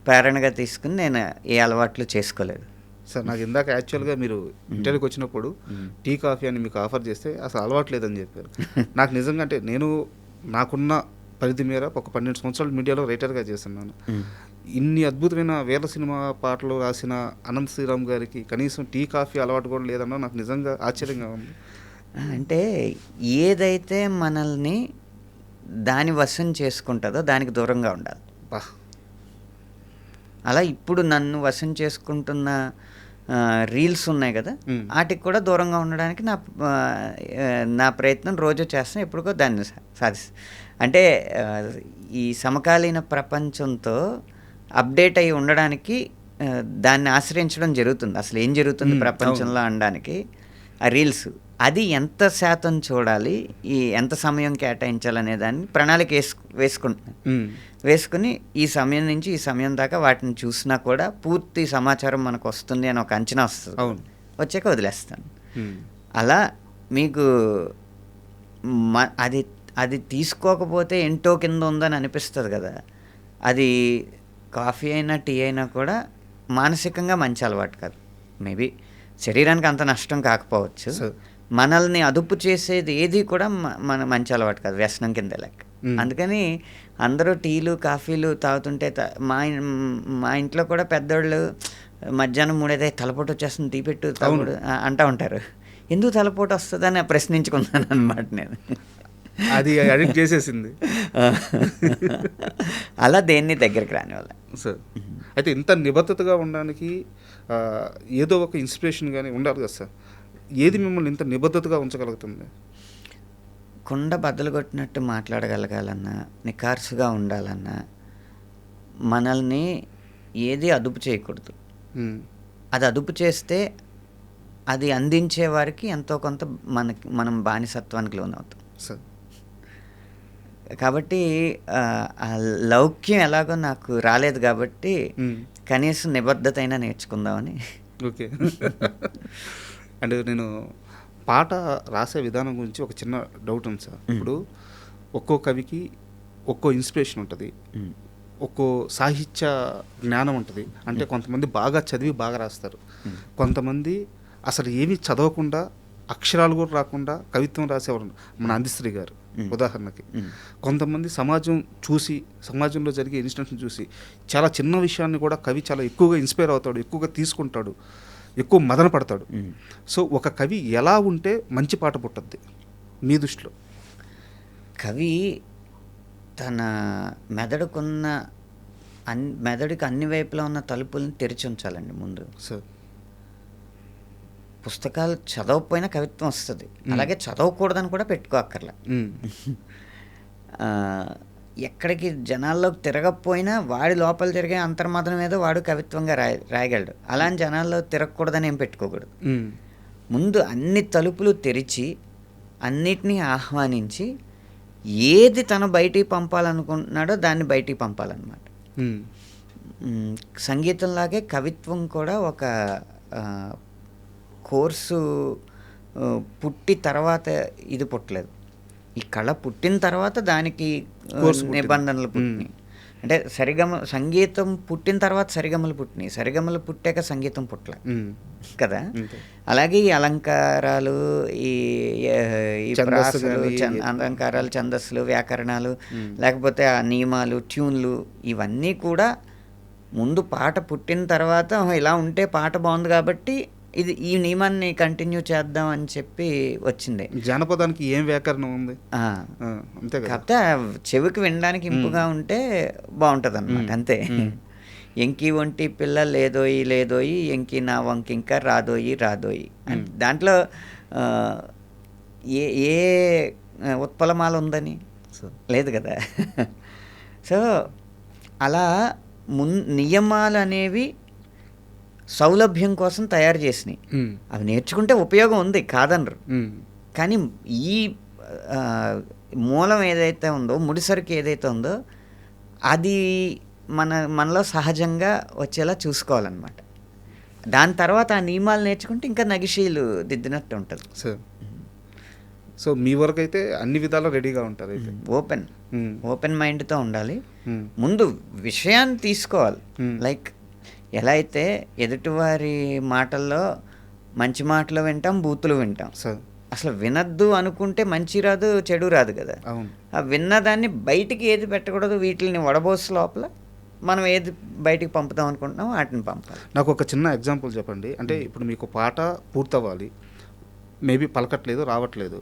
ప్రేరణగా తీసుకుని నేను ఏ అలవాట్లు చేసుకోలేదు. సార్ నాకు ఇందాక యాక్చువల్గా మీరు ఇంటర్వ్యూకి వచ్చినప్పుడు టీ, కాఫీ అని మీకు ఆఫర్ చేస్తే అసలు అలవాటు లేదని చెప్పారు. నాకు నిజంగా అంటే నేను నాకున్న పరిధి మేర ఒక 12 సంవత్సరాలు మీడియాలో రైటర్గా చేస్తున్నాను. ఇన్ని అద్భుతమైన వేల సినిమా పాటలు రాసిన అనంత శ్రీరామ్ గారికి కనీసం టీ, కాఫీ అలవాటు కూడా లేదన్నా నాకు నిజంగా ఆశ్చర్యంగా ఉంది. అంటే ఏదైతే మనల్ని దాని వశం చేసుకుంటుందో దానికి దూరంగా ఉండాలి. అలా ఇప్పుడు నన్ను వశం చేసుకుంటున్న రీల్స్ ఉన్నాయి కదా, వాటికి కూడా దూరంగా ఉండడానికి నా ప్రయత్నం రోజు చేస్తాను. ఎప్పుడుకో దాన్ని అంటే ఈ సమకాలీన ప్రపంచంతో అప్డేట్ అయి ఉండడానికి దాన్ని ఆశ్రయించడం జరుగుతుంది. అసలు ఏం జరుగుతుంది ప్రపంచంలో అనడానికి ఆ రీల్స్, అది ఎంత శాతం చూడాలి, ఎంత సమయం కేటాయించాలనే దాన్ని ప్రణాళిక వేసుకుని ఈ సమయం నుంచి ఈ సమయం దాకా వాటిని చూసినా కూడా పూర్తి సమాచారం మనకు వస్తుంది అని ఒక అంచనా వస్తుంది. వచ్చాక వదిలేస్తాను. అలా మీకు అది తీసుకోకపోతే ఏంటో కింద ఉందని అనిపిస్తుంది కదా. అది కాఫీ అయినా టీ అయినా కూడా మానసికంగా మంచి అలవాటు కాదు. మేబీ శరీరానికి అంత నష్టం కాకపోవచ్చు, మనల్ని అదుపు చేసేది ఏది కూడా మన మంచి అలవాటు కాదు, వ్యసనం కింద లెక్క. అందుకని అందరూ టీలు, కాఫీలు తాగుతుంటే మా ఇంట్లో కూడా పెద్దోళ్ళు మధ్యాహ్నం 3 తలపోటు వచ్చేస్తుంది, టీ పెట్టు తాగుడు అంటూ ఉంటారు. ఎందుకు తలపోటు వస్తుందని ప్రశ్నించుకున్నాను అనమాట నేను. అది అడిక్ట్ చేసేసింది. అలా దేన్ని దగ్గరికి రాని వాళ్ళ. సార్ అయితే ఇంత నిబద్ధతగా ఉండడానికి ఏదో ఒక ఇన్స్పిరేషన్ కానీ ఉండాలి కదా సార్. ఏది మిమ్మల్ని ఇంత నిబద్ధతగా ఉంచగలుగుతుంది? కుండ బద్దలు కొట్టినట్టు మాట్లాడగలగాలన్నా, నిఖార్సుగా ఉండాలన్నా మనల్ని ఏది అదుపు చేయకూడదు. అది అదుపు చేస్తే అది అందించే వారికి ఎంతో కొంత మనం బానిసత్వానికి లోనవుతాం. కాబట్టి ఆ లౌక్యం ఎలాగో నాకు రాలేదు కాబట్టి కనీసం నిబద్ధత అయినా నేర్చుకుందామని. ఓకే. అంటే నేను పాట రాసే విధానం గురించి ఒక చిన్న డౌట్ ఉంది సార్. ఇప్పుడు ఒక్కో కవికి ఒక్కో ఇన్స్పిరేషన్ ఉంటుంది, ఒక్కో సాహిత్య జ్ఞానం ఉంటుంది. అంటే కొంతమంది బాగా చదివి బాగా రాస్తారు, కొంతమంది అసలు ఏమీ చదవకుండా అక్షరాలు కూడా రాకుండా కవిత్వం రాసేవారు, మన అందశ్రీ గారు ఉదాహరణకి. కొంతమంది సమాజంలో జరిగే ఇన్సిడెంట్స్ని చూసి చాలా చిన్న విషయాన్ని కూడా కవి చాలా ఎక్కువగా ఇన్స్పైర్ అవుతాడు, ఎక్కువగా తీసుకుంటాడు, ఎక్కువ మదన పడతాడు. సో ఒక కవి ఎలా ఉంటే మంచి పాట పుట్టద్ది మీ దృష్టిలో? కవి తన మెదడుకి అన్ని వైపులా ఉన్న తలుపుల్ని తెరిచి ఉంచాలండి ముందు. సార్, పుస్తకాలు చదవకపోయినా కవిత్వం వస్తుంది, అలాగే చదవకూడదని కూడా పెట్టుకోక్కర్లే. ఎక్కడికి జనాల్లోకి తిరగకపోయినా వాడి లోపల తిరిగే అంతర్మదనం ఏదో వాడు కవిత్వంగా రాయగలడు. అలాంటి జనాల్లో తిరగకూడదని ఏం పెట్టుకోకూడదు. ముందు అన్ని తలుపులు తెరిచి అన్నిటినీ ఆహ్వానించి ఏది తను బయటికి పంపాలనుకుంటున్నాడో దాన్ని బయటికి పంపాలన్నమాట. సంగీతంలాగే కవిత్వం కూడా ఒక కోర్సు పుట్టి తర్వాత ఇది పుట్టలేదు. ఈ కళ పుట్టిన తర్వాత దానికి నిబంధనలు పుట్టినాయి. అంటే సంగీతం పుట్టిన తర్వాత సరిగమలు పుట్టినాయి, సరిగమలు పుట్టాక సంగీతం పుట్టలే కదా. అలాగే ఈ అలంకారాలు, ఈ ప్రాసలు, అలంకారాలు, ఛందస్సులు, వ్యాకరణాలు, లేకపోతే ఆ నియమాలు, ట్యూన్లు, ఇవన్నీ కూడా ముందు పాట పుట్టిన తర్వాత ఇలా ఉంటే పాట బాగుంది కాబట్టి ఈ నియమాన్ని కంటిన్యూ చేద్దాం అని చెప్పి వచ్చింది. జానపదానికి ఏం వ్యాకరణం ఉంది అంతే కదా. కాకపోతే చెవికి వినడానికి ఇంపుగా ఉంటే బాగుంటుంది అన్నమాట, అంతే. ఎంకి ఒంటి పిల్ల లేదోయి ఎంకి నా వంకి ఇంకా రాదోయి అంటే దాంట్లో ఏ ఉత్పలమాల ఉందని లేదు కదా. సో అలా నియమాలు అనేవి సౌలభ్యం కోసం తయారు చేసినాయి. అవి నేర్చుకుంటే ఉపయోగం ఉంది, కాదనరు. కానీ ఈ మూలం ఏదైతే ఉందో, ముడిసరికి ఏదైతే ఉందో, అది మనలో సహజంగా వచ్చేలా చూసుకోవాలన్నమాట. దాని తర్వాత ఆ నియమాలు నేర్చుకుంటే ఇంకా నగిషీలు దిద్దినట్టు ఉంటుంది. సో మీ వరకు అయితే అన్ని విధాలు రెడీగా ఉంటారు అయితే. ఓపెన్ మైండ్తో ఉండాలి. ముందు విషయాన్ని తీసుకోవాలి. లైక్ ఎలా అయితే ఎదుటివారి మాటల్లో మంచి మాటలు వింటాం, బూతులు వింటాం. అసలు వినద్దు అనుకుంటే మంచి రాదు, చెడు రాదు కదా. ఆ విన్నదాన్ని బయటికి ఏది పెట్టకూడదు, వీటిని వడబోసు లోపల మనం ఏది బయటికి పంపుతాం అనుకుంటున్నాం వాటిని పంపాలి. నాకు ఒక చిన్న ఎగ్జాంపుల్ చెప్పండి. అంటే ఇప్పుడు మీకు పాట పూర్తవ్వాలి, మేబీ పలకట్లేదు, రావట్లేదు,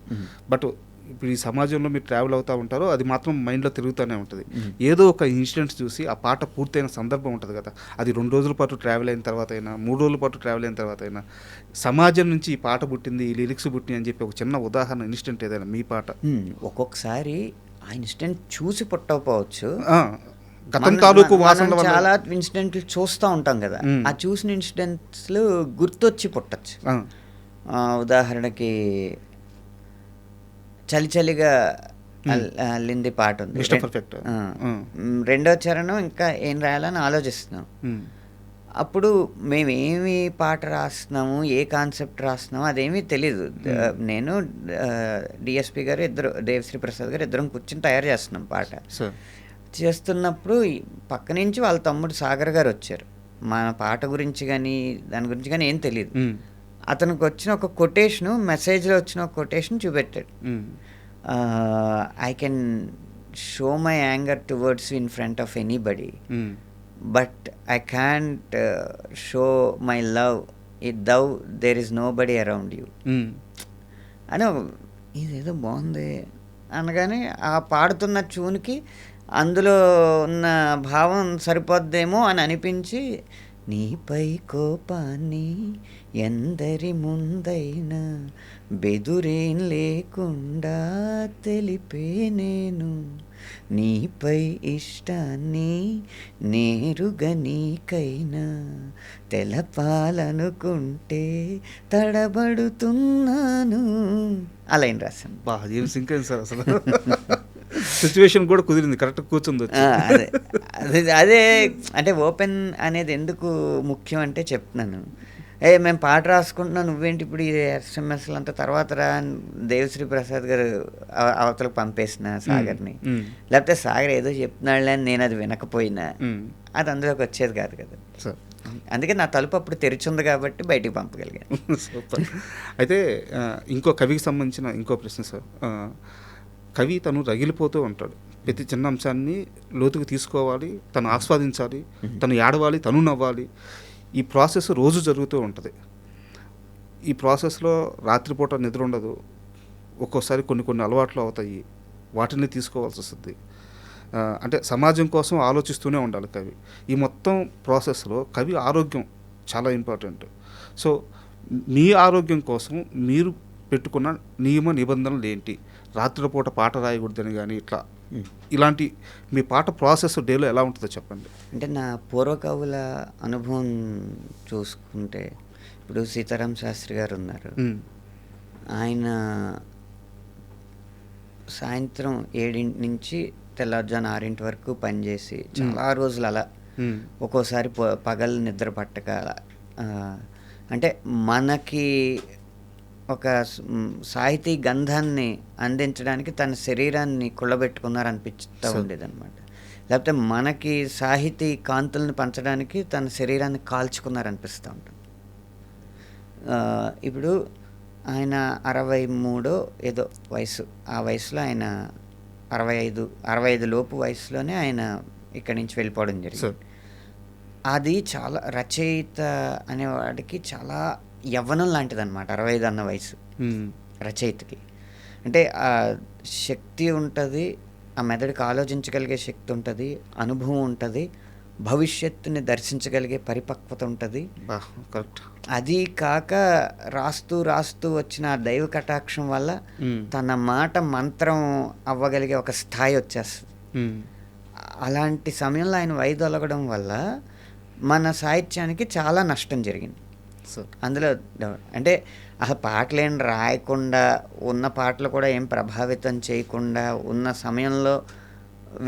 బట్ ఇప్పుడు ఈ సమాజంలో మీరు ట్రావెల్ అవుతూ ఉంటారో అది మాత్రం మైండ్లో తిరుగుతూనే ఉంటుంది. ఏదో ఒక ఇన్సిడెంట్స్ చూసి ఆ పాట పూర్తయిన సందర్భం ఉంటుంది కదా, అది 2 రోజుల పాటు ట్రావెల్ అయిన తర్వాత అయినా, 3 రోజుల పాటు ట్రావెల్ అయిన తర్వాత అయినా, సమాజం నుంచి ఈ పాట పుట్టింది, ఈ లిరిక్స్ పుట్టినాయి అని చెప్పి ఒక చిన్న ఉదాహరణ ఇన్సిడెంట్ ఏదైనా మీ పాట? ఒక్కొక్కసారి ఆ ఇన్సిడెంట్ చూసి పుట్టకపోవచ్చు, గతం తాలూకు వాసన చాలా ఇన్సిడెంట్లు చూస్తూ ఉంటాం కదా, ఆ చూసిన ఇన్సిడెంట్స్లు గుర్తొచ్చి పుట్టచ్చు. ఉదాహరణకి చలిగా అల్లింది పాట ఉంది, రెండో చరణం ఇంకా ఏం రాయాలని ఆలోచిస్తున్నాం. అప్పుడు మేమేమి పాట రాస్తున్నాము, ఏ కాన్సెప్ట్ రాస్తున్నాము అదేమీ తెలీదు. నేను డిఎస్పి గారు దేవశ్రీ ప్రసాద్ గారు ఇద్దరం కూర్చొని తయారు చేస్తున్నాం. పాట చేస్తున్నప్పుడు పక్క నుంచి వాళ్ళ తమ్ముడు సాగర్ గారు వచ్చారు. మన పాట గురించి కానీ దాని గురించి కానీ ఏం తెలియదు. అతనికి వచ్చిన ఒక కొటేషను, మెసేజ్లో వచ్చిన ఒక కొటేషన్ చూపెట్టాడు. I can show my anger towards you in front of anybody, but I can't show my love though there is nobody around you అని. ఇదేదో బాగుంది అనగానే ఆ పాడుతున్న ట్యూన్కి అందులో ఉన్న భావం సరిపోద్దేమో అని అనిపించి నీపై కోపాన్ని ఎందరి ముందైనా బెదురేం లేకుండా తెలిపే నేను, నీపై ఇష్టాన్ని నేరుగా నీకైనా తెలపాలనుకుంటే తడబడుతున్నాను. అలా ఏం రాశాను. బా ఏం సింక్ అయింది సార్ అసలు. సిచ్యువేషన్ కూడా కుదిరింది, కరెక్ట్ కూర్చుంది వచ్చి. అదే అదే అదే అంటే ఓపెన్ అనేది ఎందుకు ముఖ్యం అంటే చెప్తున్నాను. మేము పాట రాసుకుంటున్నాం, నువ్వేంటి ఇప్పుడు ఈ ఎస్ఎంఎస్లు అంతా తర్వాత రా అని దేవిశ్రీ ప్రసాద్ గారు అవతలకు పంపేసిన సాగర్ని, లేకపోతే సాగర్ ఏదో చెప్తున్నాడులే అని నేను అది వినకపోయినా అది అందులోకి వచ్చేది కాదు కదా. అందుకే నా తలుపు అప్పుడు తెరిచింది కాబట్టి బయటికి పంపగలిగాను. సూపర్. అయితే ఇంకో కవికి సంబంధించిన ఇంకో ప్రశ్న సార్. కవి తను రగిలిపోతూ ఉంటాడు, ప్రతి చిన్న అంశాన్ని లోతుకు తీసుకోవాలి, తను ఆస్వాదించాలి, తను ఏడవాలి, తను నవ్వాలి. ఈ ప్రాసెస్ రోజు జరుగుతూ ఉంటుంది. ఈ ప్రాసెస్లో రాత్రిపూట నిద్ర ఉండదు, ఒక్కోసారి కొన్ని అలవాట్లు అవుతాయి, వాటిని తీసుకోవాల్సి వస్తుంది. అంటే సమాజం కోసం ఆలోచిస్తూనే ఉండాలి కవి. ఈ మొత్తం ప్రాసెస్లో కవి ఆరోగ్యం చాలా ఇంపార్టెంట్. సో మీ ఆరోగ్యం కోసం మీరు పెట్టుకున్న నియమ నిబంధనలు ఏంటి? రాత్రిపూట పాట రాయకూడదని కానీ ఇలాంటి మీ పాట ప్రాసెస్ డేలో ఎలా ఉంటుందో చెప్పండి. అంటే నా పూర్వకవుల అనుభవం చూసుకుంటే, ఇప్పుడు సీతారాం శాస్త్రి గారు ఉన్నారు. ఆయన సాయంత్రం 7 నుంచి తెల్లారుజాను 6 వరకు పనిచేసి చాలా రోజులు అలా, ఒక్కోసారి పగలు నిద్ర పట్టక అలా, అంటే మనకి ఒక సాహితీ గంధాన్ని అందించడానికి తన శరీరాన్ని కుళ్ళబెట్టుకున్నారనిపిస్తూ ఉండేదన్నమాట. లేకపోతే మనకి సాహితీ కాంతుల్ని పంచడానికి తన శరీరాన్ని కాల్చుకున్నారనిపిస్తూ ఉంటుంది. ఇప్పుడు ఆయన 63 ఏదో వయసు, ఆ వయసులో ఆయన 65 లోపు వయసులోనే ఆయన ఇక్కడి నుంచి వెళ్ళిపోవడం జరిగింది. అది చాలా రచయిత అనేవాడికి చాలా యవ్వనం లాంటిది అనమాట. 65 అన్న వయసు రచయితకి. అంటే ఆ శక్తి ఉంటుంది, ఆ మెదడుకి ఆలోచించగలిగే శక్తి ఉంటుంది, అనుభవం ఉంటుంది, భవిష్యత్తుని దర్శించగలిగే పరిపక్వత ఉంటుంది. కరెక్ట్. అది కాక రాస్తూ రాస్తూ వచ్చిన దైవ కటాక్షం వల్ల తన మాట మంత్రం అవ్వగలిగే ఒక స్థాయి వచ్చేస్తుంది. అలాంటి సమయంలో ఆయన వైదొలగడం వల్ల మన సాహిత్యానికి చాలా నష్టం జరిగింది. అందులో అంటే అసలు పాటలేం రాయకుండా ఉన్న పాటలు కూడా ఏం ప్రభావితం చేయకుండా ఉన్న సమయంలో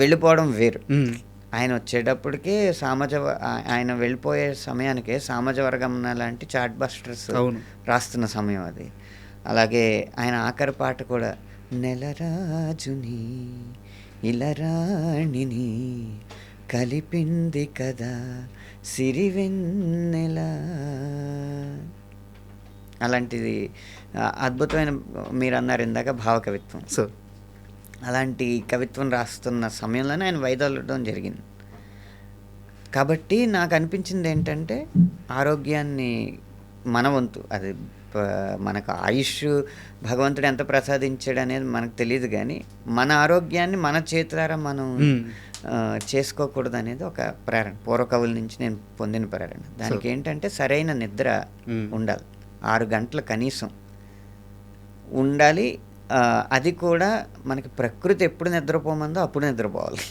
వెళ్ళిపోవడం వేరు. ఆయన వచ్చేటప్పటికి ఆయన వెళ్ళిపోయే సమయానికే సామాజ వర్గం లాంటి చాట్ బస్టర్స్ రాస్తున్న సమయం అది. అలాగే ఆయన ఆఖరి పాట కూడా నెలరాజుని ఇలరాణిని కలిపింది కదా సిరివెన్నెల, అలాంటిది అద్భుతమైన, మీరు అన్నారు ఇందాక భావకవిత్వం, అలాంటి కవిత్వం రాస్తున్న సమయంలోనే ఆయన వైదొలగడం జరిగింది. కాబట్టి నాకు అనిపించింది ఏంటంటే ఆరోగ్యాన్ని మన వంతు, అది మనకు ఆయుష్ భగవంతుడు ఎంత ప్రసాదించాడు అనేది మనకు తెలియదు, కానీ మన ఆరోగ్యాన్ని మన చేతులారా మనం చేసుకోకూడదు అనేది ఒక ప్రేరణ, పూర్వకవుల నుంచి నేను పొందిన ప్రేరణ. దానికి ఏంటంటే సరైన నిద్ర ఉండాలి, 6 గంటలు కనీసం ఉండాలి. అది కూడా మనకి ప్రకృతి ఎప్పుడు నిద్రపోమందో అప్పుడు నిద్రపోవాలి,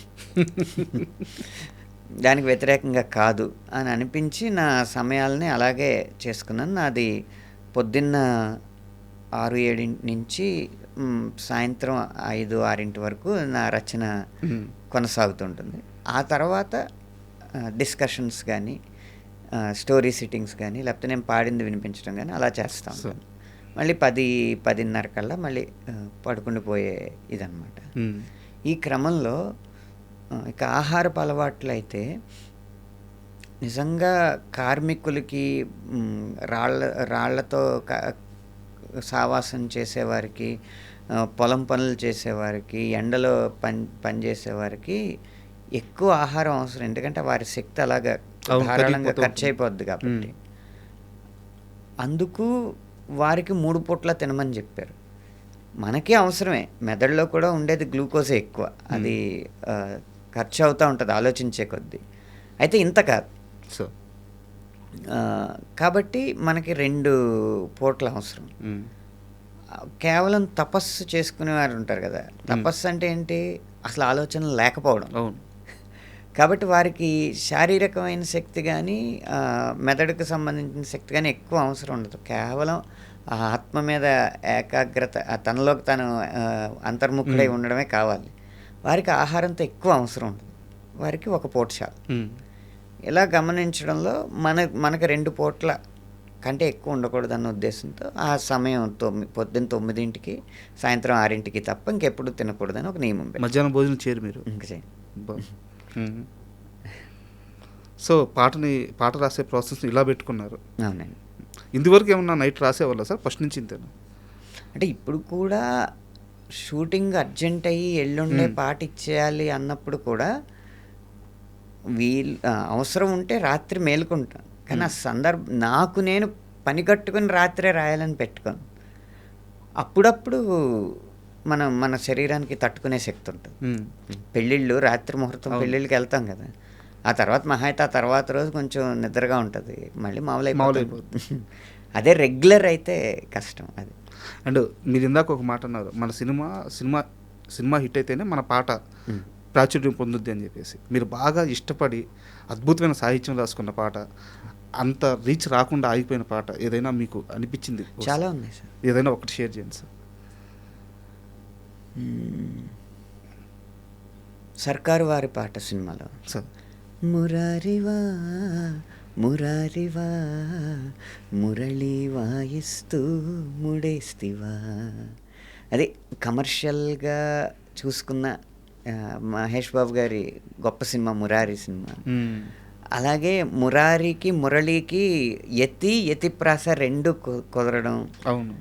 దానికి వ్యతిరేకంగా కాదు అని అనిపించి నా సమయాలని అలాగే చేసుకున్నాను. నాది పొద్దున్న 6-7 నుంచి సాయంత్రం 5-6 వరకు నా రచన కొనసాగుతుంటుంది. ఆ తర్వాత డిస్కషన్స్ కానీ, స్టోరీ సిట్టింగ్స్ కానీ, లేకపోతే నేను పాడింది వినిపించడం కానీ అలా చేస్తాం. మళ్ళీ 10-10:30 కల్లా మళ్ళీ పడుకుండిపోయే ఇదనమాట. ఈ క్రమంలో ఇక ఆహారపు అలవాట్లు అయితే నిజంగా కార్మికులకి, రాళ్లతో సావాసం చేసేవారికి, పొలం పనులు చేసేవారికి, ఎండలో పనిచేసేవారికి ఎక్కువ ఆహారం అవసరం. ఎందుకంటే వారి శక్తి అలాగా ధారాళంగా ఖర్చు అయిపోద్ది కాబట్టి. అందుకు వారికి 3 పూట్ల తినమని చెప్పారు. మనకి అవసరమే, మెదడులో కూడా ఉండేది గ్లూకోజే ఎక్కువ, అది ఖర్చు అవుతూ ఉంటుంది ఆలోచించే కొద్దీ. అయితే ఇంత కాదు, కాబట్టి మనకి 2 పూటలు అవసరం. మ్మ్. కేవలం తపస్సు చేసుకునేవారు ఉంటారు కదా! తపస్సు అంటే ఏంటి? అసలు ఆలోచనలు లేకపోవడం. అవును. కాబట్టి వారికి శారీరకమైన శక్తి గానీ, మెదడుకు సంబంధించిన శక్తి గానీ ఎక్కువ అవసరం ఉండదు. కేవలం ఆ ఆత్మ మీద ఏకాగ్రత, తనలోకి తను అంతర్ముఖుడై ఉండడమే కావాలి. వారికి ఆహారంతో ఎక్కువ అవసరం ఉండదు. వారికి ఒక పూట చాలు. మ్మ్. ఇలా గమనించడంలో మనకు 2 పూట్ల కంటే ఎక్కువ ఉండకూడదన్న ఉద్దేశంతో ఆ సమయం పొద్దున్న 9కి సాయంత్రం 6కి తప్ప ఇంకెప్పుడు తినకూడదని ఒక నియమం పెట్టారు. మధ్యాహ్నం భోజనం చేయరు మీరు? ఇంక చేయండి. అబ్బా. మ్మ్. సో పాట రాసే ప్రాసెస్ ఇలా పెట్టుకున్నారు. అవునండి. ఇందువరకు ఏమన్నా నైట్ రాసేవాళ్ళ సార్? ఫస్ట్ నుంచి ఇంతేనా? అంటే ఇప్పుడు కూడా షూటింగ్ అర్జెంట్ అయ్యి ఎల్లుండే పాట ఇచ్చేయాలి అన్నప్పుడు కూడా అవసరం ఉంటే రాత్రి మేలుకుంటాను. కానీ ఆ నాకు నేను పని కట్టుకుని రాత్రే రాయాలని పెట్టుకోను. అప్పుడప్పుడు మన శరీరానికి తట్టుకునే శక్తి ఉంటుంది. మ్మ్. పెళ్ళిళ్ళు, రాత్రి ముహూర్తం పెళ్ళిళ్ళకి వెళ్తాం కదా! ఆ తర్వాత మహా అయితే ఆ తర్వాత రోజు కొంచెం నిద్రగా ఉంటుంది, మళ్ళీ మామూలైపోతుంది. అదే రెగ్యులర్ అయితే కష్టం అది. అండ్ మీరు ఇందాక ఒక మాట అన్నారు, మన సినిమా హిట్ అయితేనే మన పాట ప్రాచుర్యం పొందుద్ది అని చెప్పేసి. మీరు బాగా ఇష్టపడి అద్భుతమైన సాహిత్యం రాసుకున్న పాట, అంత రీచ్ రాకుండా ఆగిపోయిన పాట ఏదైనా మీకు అనిపించింది? చాలా ఉన్నాయి సార్. ఏదైనా ఒకటి షేర్ చేయండి సార్. సర్కారు వారి పాట సినిమాలో సార్, మురారివా మురారివా మురళి వాయిస్తూ ముడేస్తివా, అది కమర్షియల్గా చూసుకున్న మహేష్ బాబు గారి గొప్ప సినిమా మురారి సినిమా. అలాగే మురారికి మురళికి యతిప్రాస 2 కుదరడం. అవును.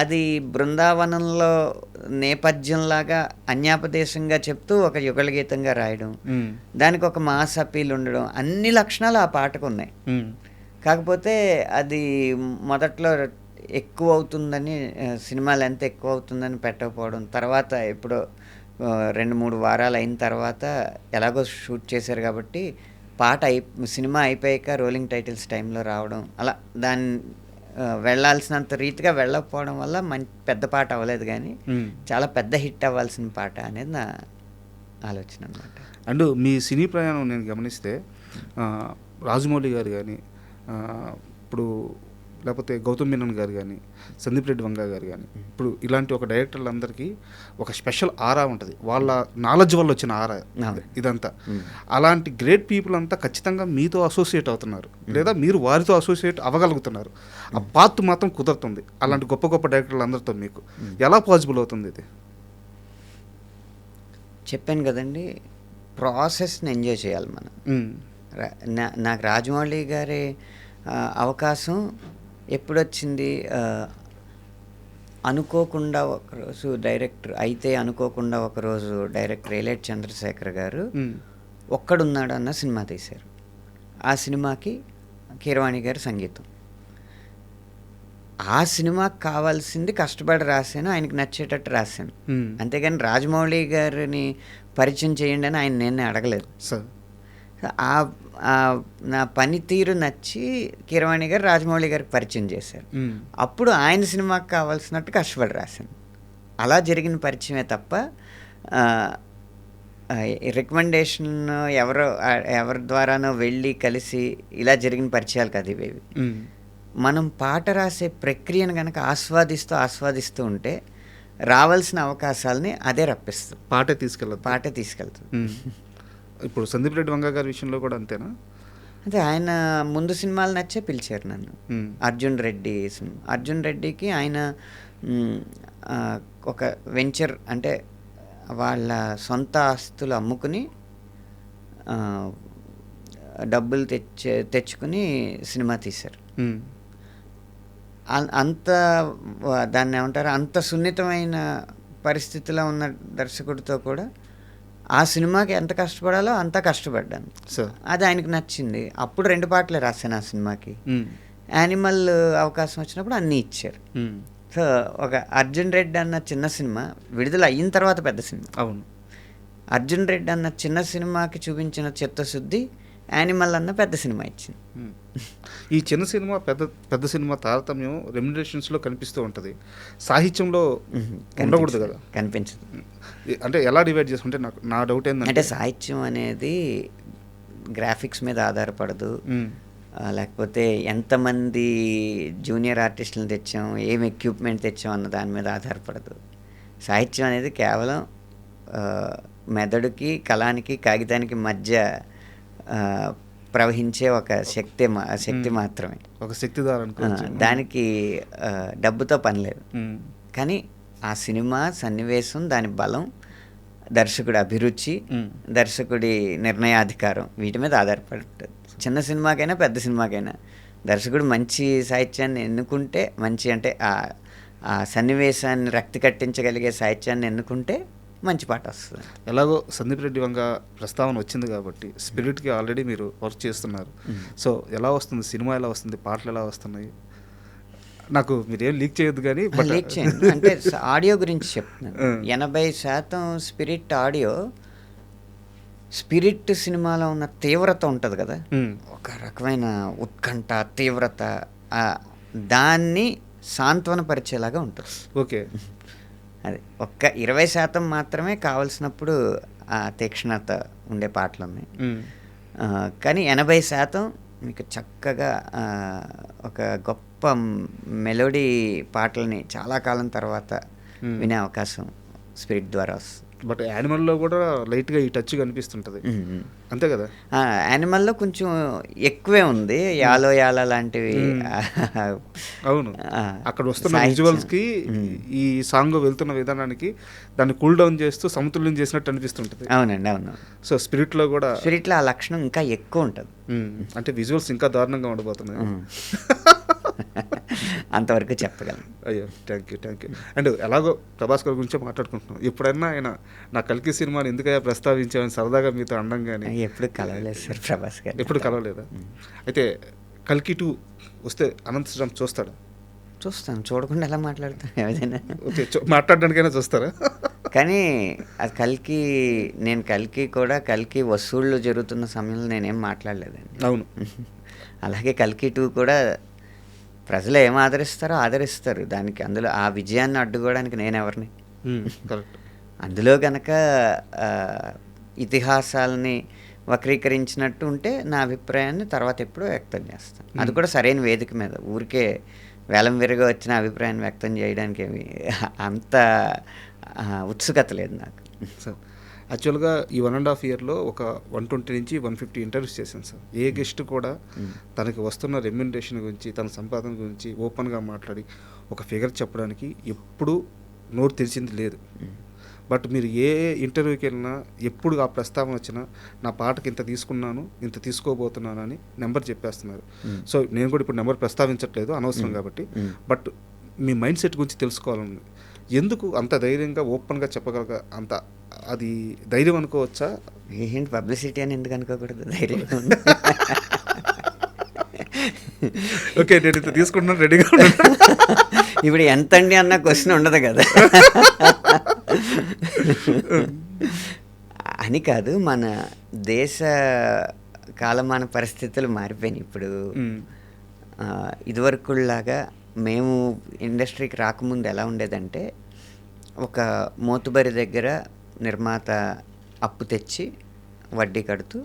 అది బృందావనంలో నేపథ్యంలాగా అన్యాపదేశంగా చెప్తూ ఒక యుగళ గీతంగా రాయడం, దానికి ఒక మాస్ అపీల్ ఉండడం, అన్ని లక్షణాలు ఆ పాటకు ఉన్నాయి. కాకపోతే అది మొదట్లో ఎక్కువ అవుతుందని, సినిమా లెంత్ ఎక్కువ అవుతుందని పెట్టకపోవడం, తర్వాత ఎప్పుడో 2-3 వారాలు అయిన తర్వాత ఎలాగో షూట్ చేశారు కాబట్టి సినిమా అయిపోయాక రోలింగ్ టైటిల్స్ టైంలో రావడం, అలా దాన్ని వెళ్ళాల్సినంత రీతిగా వెళ్ళకపోవడం వల్ల పెద్ద పాట అవ్వలేదు. కానీ చాలా పెద్ద హిట్ అవ్వాల్సిన పాట అనేది నా ఆలోచన అన్నమాట. అండ్ మీ సినీ ప్రయాణం నేను గమనిస్తే రాజమౌళి గారు కానీ, ఇప్పుడు లేకపోతే గౌతమ్ మీనన్ గారు కానీ, సందీప్ రెడ్డి వంగ గారు కానీ, ఇప్పుడు ఇలాంటి ఒక డైరెక్టర్లందరికీ ఒక స్పెషల్ ఆరా ఉంటుంది, వాళ్ళ నాలెడ్జ్ వల్ల వచ్చిన ఆరా ఇదంతా. అలాంటి గ్రేట్ పీపుల్ అంతా ఖచ్చితంగా మీతో అసోసియేట్ అవుతున్నారు, లేదా మీరు వారితో అసోసియేట్ అవ్వగలుగుతున్నారు. ఆ పాత్ మాత్రం కుదురుతుంది అలాంటి గొప్ప గొప్ప డైరెక్టర్లు అందరితో. మీకు ఎలా పాసిబుల్ అవుతుంది ఇది? చెప్పాను కదండి, ప్రాసెస్ని ఎంజాయ్ చేయాలి మనం. నాకు రాజమౌళి గారి అవకాశం ఎప్పుడొచ్చింది? అనుకోకుండా ఒకరోజు అనుకోకుండా ఒకరోజు డైరెక్టర్ ఏలేటి చంద్రశేఖర్ గారు ఒక్కడున్నాడు అన్న సినిమా తీశారు. ఆ సినిమాకి కీరవాణి గారి సంగీతం. ఆ సినిమాకి కావాల్సింది కష్టపడి రాశాను, ఆయనకి నచ్చేటట్టు రాశాను. అంతేగాని రాజమౌళి గారిని పరిచయం చేయండి అని ఆయన నేనే అడగలేదు. నా పనితీరు నచ్చి కీరవాణి గారు రాజమౌళి గారికి పరిచయం చేశారు. అప్పుడు ఆయన సినిమాకి కావాల్సినట్టు కష్టపడి రాశాను. అలా జరిగిన పరిచయమే తప్ప రికమెండేషన్ ఎవరి ద్వారానో వెళ్ళి కలిసి ఇలా జరిగిన పరిచయాలు కాదు ఇవేవి. మనం పాట రాసే ప్రక్రియను కనుక ఆస్వాదిస్తూ ఉంటే రావాల్సిన అవకాశాలని అదే రప్పిస్తుంది, పాటే తీసుకెళ్తుంది. ఇప్పుడు సందీప్ రెడ్డి వంగ గారి విషయంలో కూడా అంతేనా? అంటే ఆయన ముందు సినిమాలు నచ్చే పిలిచారు నన్ను. అర్జున్ రెడ్డికి ఆయన ఒక వెంచర్, అంటే వాళ్ళ సొంత ఆస్తులు అమ్ముకుని డబ్బులు తెచ్చుకుని సినిమా తీశారు. దాన్ని ఏమంటారు, అంత సున్నితమైన పరిస్థితిలో ఉన్న దర్శకుడితో కూడా ఆ సినిమాకి ఎంత కష్టపడాలో అంత కష్టపడ్డాను. అది ఆయనకు నచ్చింది. అప్పుడు 2 పాటలే రాశాను ఆ సినిమాకి. యానిమల్ అవకాశం వచ్చినప్పుడు అన్నీ ఇచ్చారు. సో ఒక అర్జున్ రెడ్డి అన్న చిన్న సినిమా విడుదల అయిన తర్వాత పెద్ద సినిమా. అవును. అర్జున్ రెడ్డి అన్న చిన్న సినిమాకి చూపించిన చిత్తశుద్ధి యానిమల్ అన్న పెద్ద సినిమా ఇచ్చింది. ఈ చిన్న సినిమా పెద్ద సినిమా తారతమ్యం రెమ్యునరేషన్స్లో కనిపిస్తూ ఉంటుంది, సాహిత్యంలో ఉండకూడదు కదా, కనిపించదు. అంటే ఎలా డివైడ్ చేసుకుంటే నా డౌట్ అంటే ఏంటంటే సాహిత్యం అనేది గ్రాఫిక్స్ మీద ఆధారపడదు, లేకపోతే ఎంతమంది జూనియర్ ఆర్టిస్టులను తెచ్చాం, ఏం ఎక్విప్మెంట్ తెచ్చాం అన్న దాని మీద ఆధారపడదు. సాహిత్యం అనేది కేవలం మెదడుకి కళానికి కాగితానికి మధ్య ప్రవహించే ఒక శక్తి మాత్రమే, ఒక శక్తిదారు అనుకోవచ్చు. దానికి డబ్బుతో పని లేదు. కానీ ఆ సినిమా సన్నివేశం, దాని బలం, దర్శకుడి అభిరుచి, దర్శకుడి నిర్ణయాధికారం వీటి మీద ఆధారపడుతుంది. చిన్న సినిమాకైనా పెద్ద సినిమాకైనా దర్శకుడు మంచి సాహిత్యాన్ని ఎన్నుకుంటే, మంచి అంటే ఆ సన్నివేశాన్ని రక్తి కట్టించగలిగే సాహిత్యాన్ని ఎన్నుకుంటే మంచి పాట వస్తుంది. ఎలాగో సందీప్ రెడ్డి వంగ ప్రస్తావన వచ్చింది కాబట్టి స్పిరిట్కి ఆల్రెడీ మీరు వర్క్ చేస్తున్నారు. సో ఎలా వస్తుంది సినిమా, ఎలా వస్తుంది పాటలు, ఎలా వస్తున్నాయి? నాకు మీరేం లీక్ చేయొద్దు కానీ లీక్ చేయండి. అంటే ఆడియో గురించి చెప్తున్నాను. 80% స్పిరిట్ ఆడియో. స్పిరిట్ సినిమాలో ఉన్న తీవ్రత ఉంటుంది కదా, ఒక రకమైన ఉత్కంఠ, తీవ్రత, దాన్ని సాంత్వనపరిచేలాగా ఉంటుంది. ఓకే, అది ఒక్క 20% మాత్రమే కావలసినప్పుడు ఆ తీక్షణత ఉండే పాటలు ఉన్నాయి. కానీ 80% మీకు చక్కగా ఒక గొప్ప మెలోడీ పాటల్ని చాలా కాలం తర్వాత వినే అవకాశం స్పిరిట్ ద్వారా వస్తుంది. బట్ యానిమల్లో కూడా లైట్గా ఈ టచ్ కనిపిస్తుంటుంది, అంతే కదా? యానిమల్లో కొంచెం ఎక్కువే ఉంది, యాలో యాల లాంటివి. అవును, అక్కడ వస్తున్న విజువల్స్కి ఈ సాంగ్ వెళ్తున్న విధానానికి దాన్ని కూల్ డౌన్ చేస్తూ సమతుల్యం చేసినట్టు అనిపిస్తుంటుంది. అవునండి, అవును. సో స్పిరిట్లో ఆ లక్షణం ఇంకా ఎక్కువ ఉంటుంది. అంటే విజువల్స్ ఇంకా దారుణంగా ఉండబోతున్నాయి. అంతవరకు చెప్పగలను. అయ్యో, థ్యాంక్ యూ. అండ్ ఎలాగో ప్రభాస్ గారి గురించే మాట్లాడుకుంటున్నాం. ఎప్పుడైనా ఆయన నా కల్కి సినిమాని ఎందుకయ్యా ప్రస్తావించామని సరదాగా మీతో అనడం కానీ ఎప్పుడు కలవలేదు సార్ ప్రభాస్ గారు. ఎప్పుడు కలవలేదా? అయితే కల్కి 2 వస్తే అనంత శ్రీరామ్ చూస్తాడా? చూస్తాను, చూడకుండా ఎలా మాట్లాడతాను ఏదైనా. ఓకే, మాట్లాడడానికైనా చూస్తారా? కానీ అది నేను కల్కి వసూళ్ళు జరుగుతున్న సమయంలో నేనేం మాట్లాడలేదండి. అవును. అలాగే కల్కి 2 కూడా ప్రజలు ఏం ఆదరిస్తారు దానికి. అందులో ఆ విజయాన్ని అడ్డుకోవడానికి నేను ఎవరిని? కరెక్ట్. అందులో కనుక ఇతిహాసాలని వక్రీకరించినట్టు ఉంటే నా అభిప్రాయాన్ని తర్వాత ఎప్పుడో వ్యక్తం చేస్తాను. అది కూడా సరైన వేదిక మీద. ఊరికే వేలం విరగా వచ్చిన అభిప్రాయాన్ని వ్యక్తం చేయడానికి అంత ఉత్సుకత లేదు నాకు. సార్ యాక్చువల్గా ఈ 1.5 ఇయర్లో ఒక 120 నుంచి 150 ఇంటర్వ్యూస్ చేశాను సార్. ఏ గెస్ట్ కూడా తనకి వస్తున్న రెమ్యునరేషన్ గురించి, తన సంపాదన గురించి ఓపెన్గా మాట్లాడి ఒక ఫిగర్ చెప్పడానికి ఎప్పుడూ నోరు తెరిచింది లేదు. బట్ మీరు ఏ ఇంటర్వ్యూకి వెళ్ళినా ఎప్పుడు ఆ ప్రస్తావన వచ్చినా నా పాటకి ఇంత తీసుకున్నాను, ఇంత తీసుకోబోతున్నాను అని నెంబర్ చెప్పేస్తున్నారు. సో నేను కూడా ఇప్పుడు నెంబర్ ప్రస్తావించట్లేదు, అనవసరం కాబట్టి. బట్ మీ మైండ్ సెట్ గురించి తెలుసుకోవాలని, ఎందుకు అంత ధైర్యంగా ఓపెన్గా చెప్పగలగ, అంత అది ధైర్యం అనుకోవచ్చా? ఏంటి పబ్లిసిటీ అని ఎందుకు అనుకోకూడదు? ధైర్యం. ఓకే, నేను ఇంత తీసుకుంటున్నాను, రెడీగా ఉన్నాను. ఇప్పుడు ఎంత అండి అన్న క్వశ్చన్ ఉండదు కదా అని కాదు. మన దేశ కాలమాన పరిస్థితులు మారిపోయినాయి ఇప్పుడు. ఇదివరకులాగా మేము ఇండస్ట్రీకి రాకముందు ఎలా ఉండేదంటే, ఒక మోతుబరి దగ్గర నిర్మాత అప్పు తెచ్చి వడ్డీ కడుతూ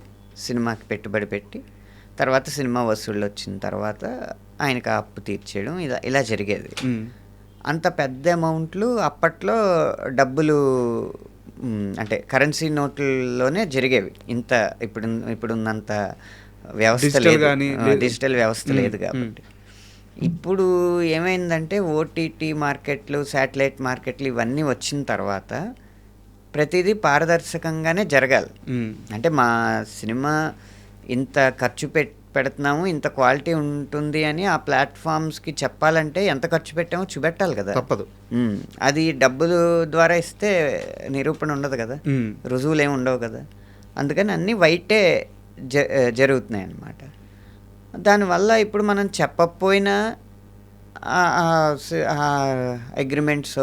సినిమాకి పెట్టుబడి పెట్టి, తర్వాత సినిమా వసూళ్ళు వచ్చిన తర్వాత ఆయనకు ఆ అప్పు తీర్చేయడం, ఇలా జరిగేది. అంత పెద్ద అమౌంట్లు అప్పట్లో డబ్బులు అంటే కరెన్సీ నోట్లలోనే జరిగేవి. ఇంత ఇప్పుడున్నంత వ్యవస్థ లేదు, డిజిటల్ వ్యవస్థ లేదు కాబట్టి. ఇప్పుడు ఏమైందంటే ఓటీటీ మార్కెట్లు, శాటిలైట్ మార్కెట్లు ఇవన్నీ వచ్చిన తర్వాత ప్రతిదీ పారదర్శకంగానే జరగాలి. అంటే మా సినిమా ఇంత ఖర్చు పెడుతున్నాము, ఇంత క్వాలిటీ ఉంటుంది అని ఆ ప్లాట్ఫామ్స్కి చెప్పాలంటే ఎంత ఖర్చు పెట్టామో చూపెట్టాలి కదా. తప్పదు. అది డబ్బులు ద్వారా ఇస్తే నిరూపణ ఉండదు కదా, రుజువులు ఏమి ఉండవు కదా. అందుకని అన్నీ వైటే జరుగుతున్నాయి అన్నమాట. దానివల్ల ఇప్పుడు మనం చెప్పకపోయినా అగ్రిమెంట్స్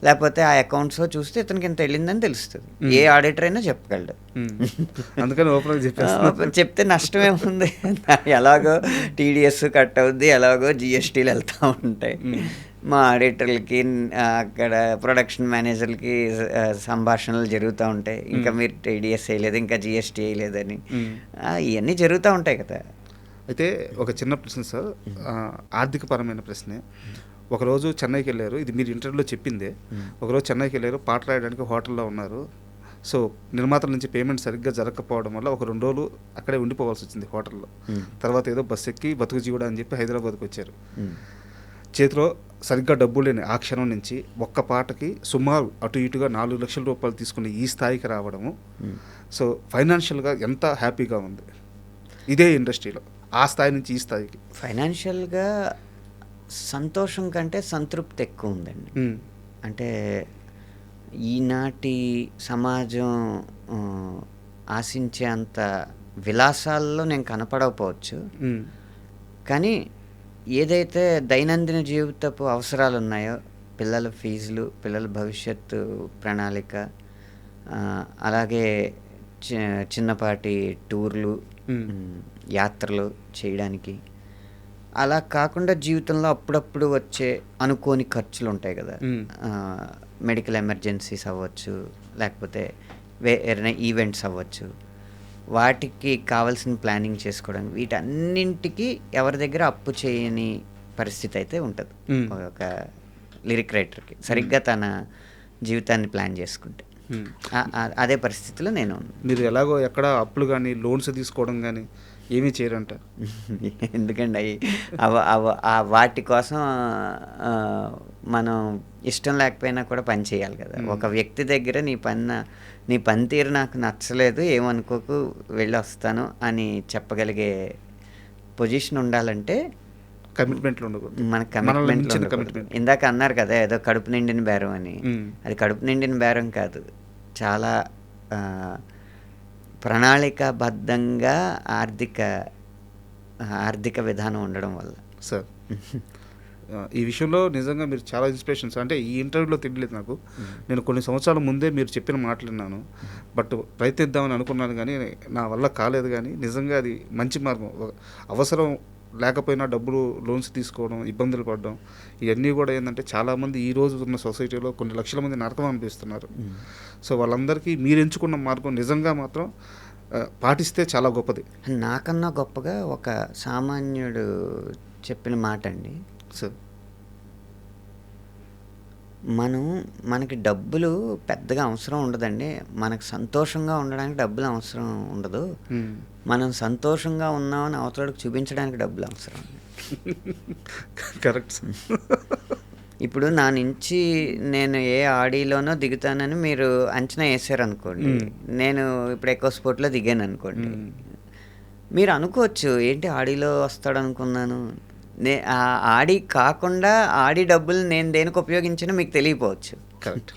లేకపోతే ఆ అకౌంట్స్ చూస్తే ఇతనికి ఇంత వెళ్ళిందని తెలుస్తుంది. ఏ ఆడిటర్ అయినా చెప్పగలడు. అందుకని ఓపెన్ చెప్పేస్తాను. చెప్తే నష్టమే ఉంది. ఎలాగో టీడీఎస్ కట్ అవుద్ది, ఎలాగో జిఎస్టీలు వెళ్తూ ఉంటాయి. మా ఆడిటర్లకి అక్కడ ప్రొడక్షన్ మేనేజర్లకి సంభాషణలు జరుగుతూ ఉంటాయి. ఇంకా మీరు టీడీఎస్ వేయలేదు, ఇంకా జిఎస్టీ వేయలేదని, ఇవన్నీ జరుగుతూ ఉంటాయి కదా. అయితే ఒక చిన్న ప్రశ్న సార్, ఆర్థికపరమైన ప్రశ్నే. ఒకరోజు చెన్నైకి వెళ్ళారు, ఇది మీరు ఇంటర్వ్యూలో చెప్పిందే. ఒకరోజు చెన్నైకి వెళ్ళారు, పాట రాయడానికి హోటల్లో ఉన్నారు. సో నిర్మాతల నుంచి పేమెంట్ సరిగ్గా జరగకపోవడం వల్ల ఒక 2 రోజులు అక్కడే ఉండిపోవాల్సి వచ్చింది హోటల్లో. తర్వాత ఏదో బస్ ఎక్కి బతుకు జీవుడా అని చెప్పి హైదరాబాద్కి వచ్చారు. చేతిలో సరిగ్గా డబ్బు లేని ఆ క్షణం నుంచి ఒక్క పాటకి సుమారు అటు ఇటుగా 4 లక్షల రూపాయలు తీసుకుని ఈ స్థాయికి రావడము, సో ఫైనాన్షియల్గా ఎంత హ్యాపీగా ఉంది ఇదే ఇండస్ట్రీలో, ఆ స్థాయి నుంచి ఈ స్థాయికి? ఫైనాన్షియల్గా సంతోషం కంటే సంతృప్తి ఎక్కువ ఉందండి. అంటే ఈనాటి సమాజం ఆశించే అంత విలాసాల్లో నేను కనపడకపోవచ్చు, కానీ ఏదైతే దైనందిన జీవితపు అవసరాలు ఉన్నాయో, పిల్లల ఫీజులు, పిల్లల భవిష్యత్తు ప్రణాళిక, అలాగే చిన్నపాటి టూర్లు, యాత్రలు చేయడానికి, అలా కాకుండా జీవితంలో అప్పుడప్పుడు వచ్చే అనుకోని ఖర్చులు ఉంటాయి కదా. మెడికల్ ఎమర్జెన్సీస్ అవ్వచ్చు, లేకపోతే ఏదైనా ఈవెంట్స్ అవ్వచ్చు, వాటికి కావాల్సిన ప్లానింగ్ చేసుకోవడానికి, వీటన్నింటికి ఎవరి దగ్గర అప్పు చేయని పరిస్థితి అయితే ఉంటుంది ఒక లిరిక్ రైటర్కి, సరిగ్గా తన జీవితాన్ని ప్లాన్ చేసుకుంటే. అదే పరిస్థితిలో నేను. మీరు ఎలాగో ఎక్కడ అప్పులు కానీ లోన్స్ తీసుకోవడం కానీ ఏమీ చేయరంట? ఎందుకండి వాటి కోసం మనం ఇష్టం లేకపోయినా కూడా పని చేయాలి కదా. ఒక వ్యక్తి దగ్గర నీ పనితీరు నాకు నచ్చలేదు, ఏమనుకోకు, వెళ్ళి వస్తాను అని చెప్పగలిగే పొజిషన్ ఉండాలంటే కమిట్మెంట్లు ఉండకూడదు, మనకు కమిట్మెంట్. ఇందాక అన్నారు కదా ఏదో కడుపు నిండిన బేరం అని, అది కడుపు నిండిన బేరం కాదు, చాలా ప్రణాళికాబద్ధంగా ఆర్థిక విధానం ఉండడం వల్ల. సార్ ఈ విషయంలో నిజంగా మీరు చాలా ఇన్స్పిరేషన్స్. అంటే ఈ ఇంటర్వ్యూలో తెలియలేదు నాకు, నేను కొన్ని సంవత్సరాల ముందే మీరు చెప్పిన మాటలు విన్నాను, బట్ ప్రయత్నిద్దామని అనుకున్నాను కానీ నా వల్ల కాలేదు. కానీ నిజంగా అది మంచి మార్గం. అవసరం లేకపోయినా డబ్బులు లోన్స్ తీసుకోవడం, ఇబ్బందులు పడడం, ఇవన్నీ కూడా ఏంటంటే చాలామంది ఈ రోజు ఉన్న సొసైటీలో కొన్ని లక్షల మంది నరకం అనిపిస్తున్నారు. సో వాళ్ళందరికీ మీరు ఎంచుకున్న మార్గం నిజంగా మాత్రం పాటిస్తే చాలా గొప్పది. నాకన్నా గొప్పగా ఒక సామాన్యుడు చెప్పిన మాట అండి. సార్ మనకి డబ్బులు పెద్దగా అవసరం ఉండదండి, మనకు సంతోషంగా ఉండడానికి డబ్బులు అవసరం ఉండదు, మనం సంతోషంగా ఉన్నామని అవతలకి చూపించడానికి డబ్బులు అవసరం. కరెక్ట్. ఇప్పుడు నా నుంచి నేను ఏ ఆడిలోనో దిగుతానని మీరు అంచనా వేసారనుకోండి, నేను ఇప్పుడు ఎక్కువ స్పోర్ట్లో దిగాను అనుకోండి, మీరు అనుకోవచ్చు ఏంటి ఆడిలో వస్తాడు అనుకున్నాను. ఆ ఆడి కాకుండా ఆడి డబ్బులు నేను దేనికి ఉపయోగించినా మీకు తెలియపోవచ్చు. కరెక్ట్.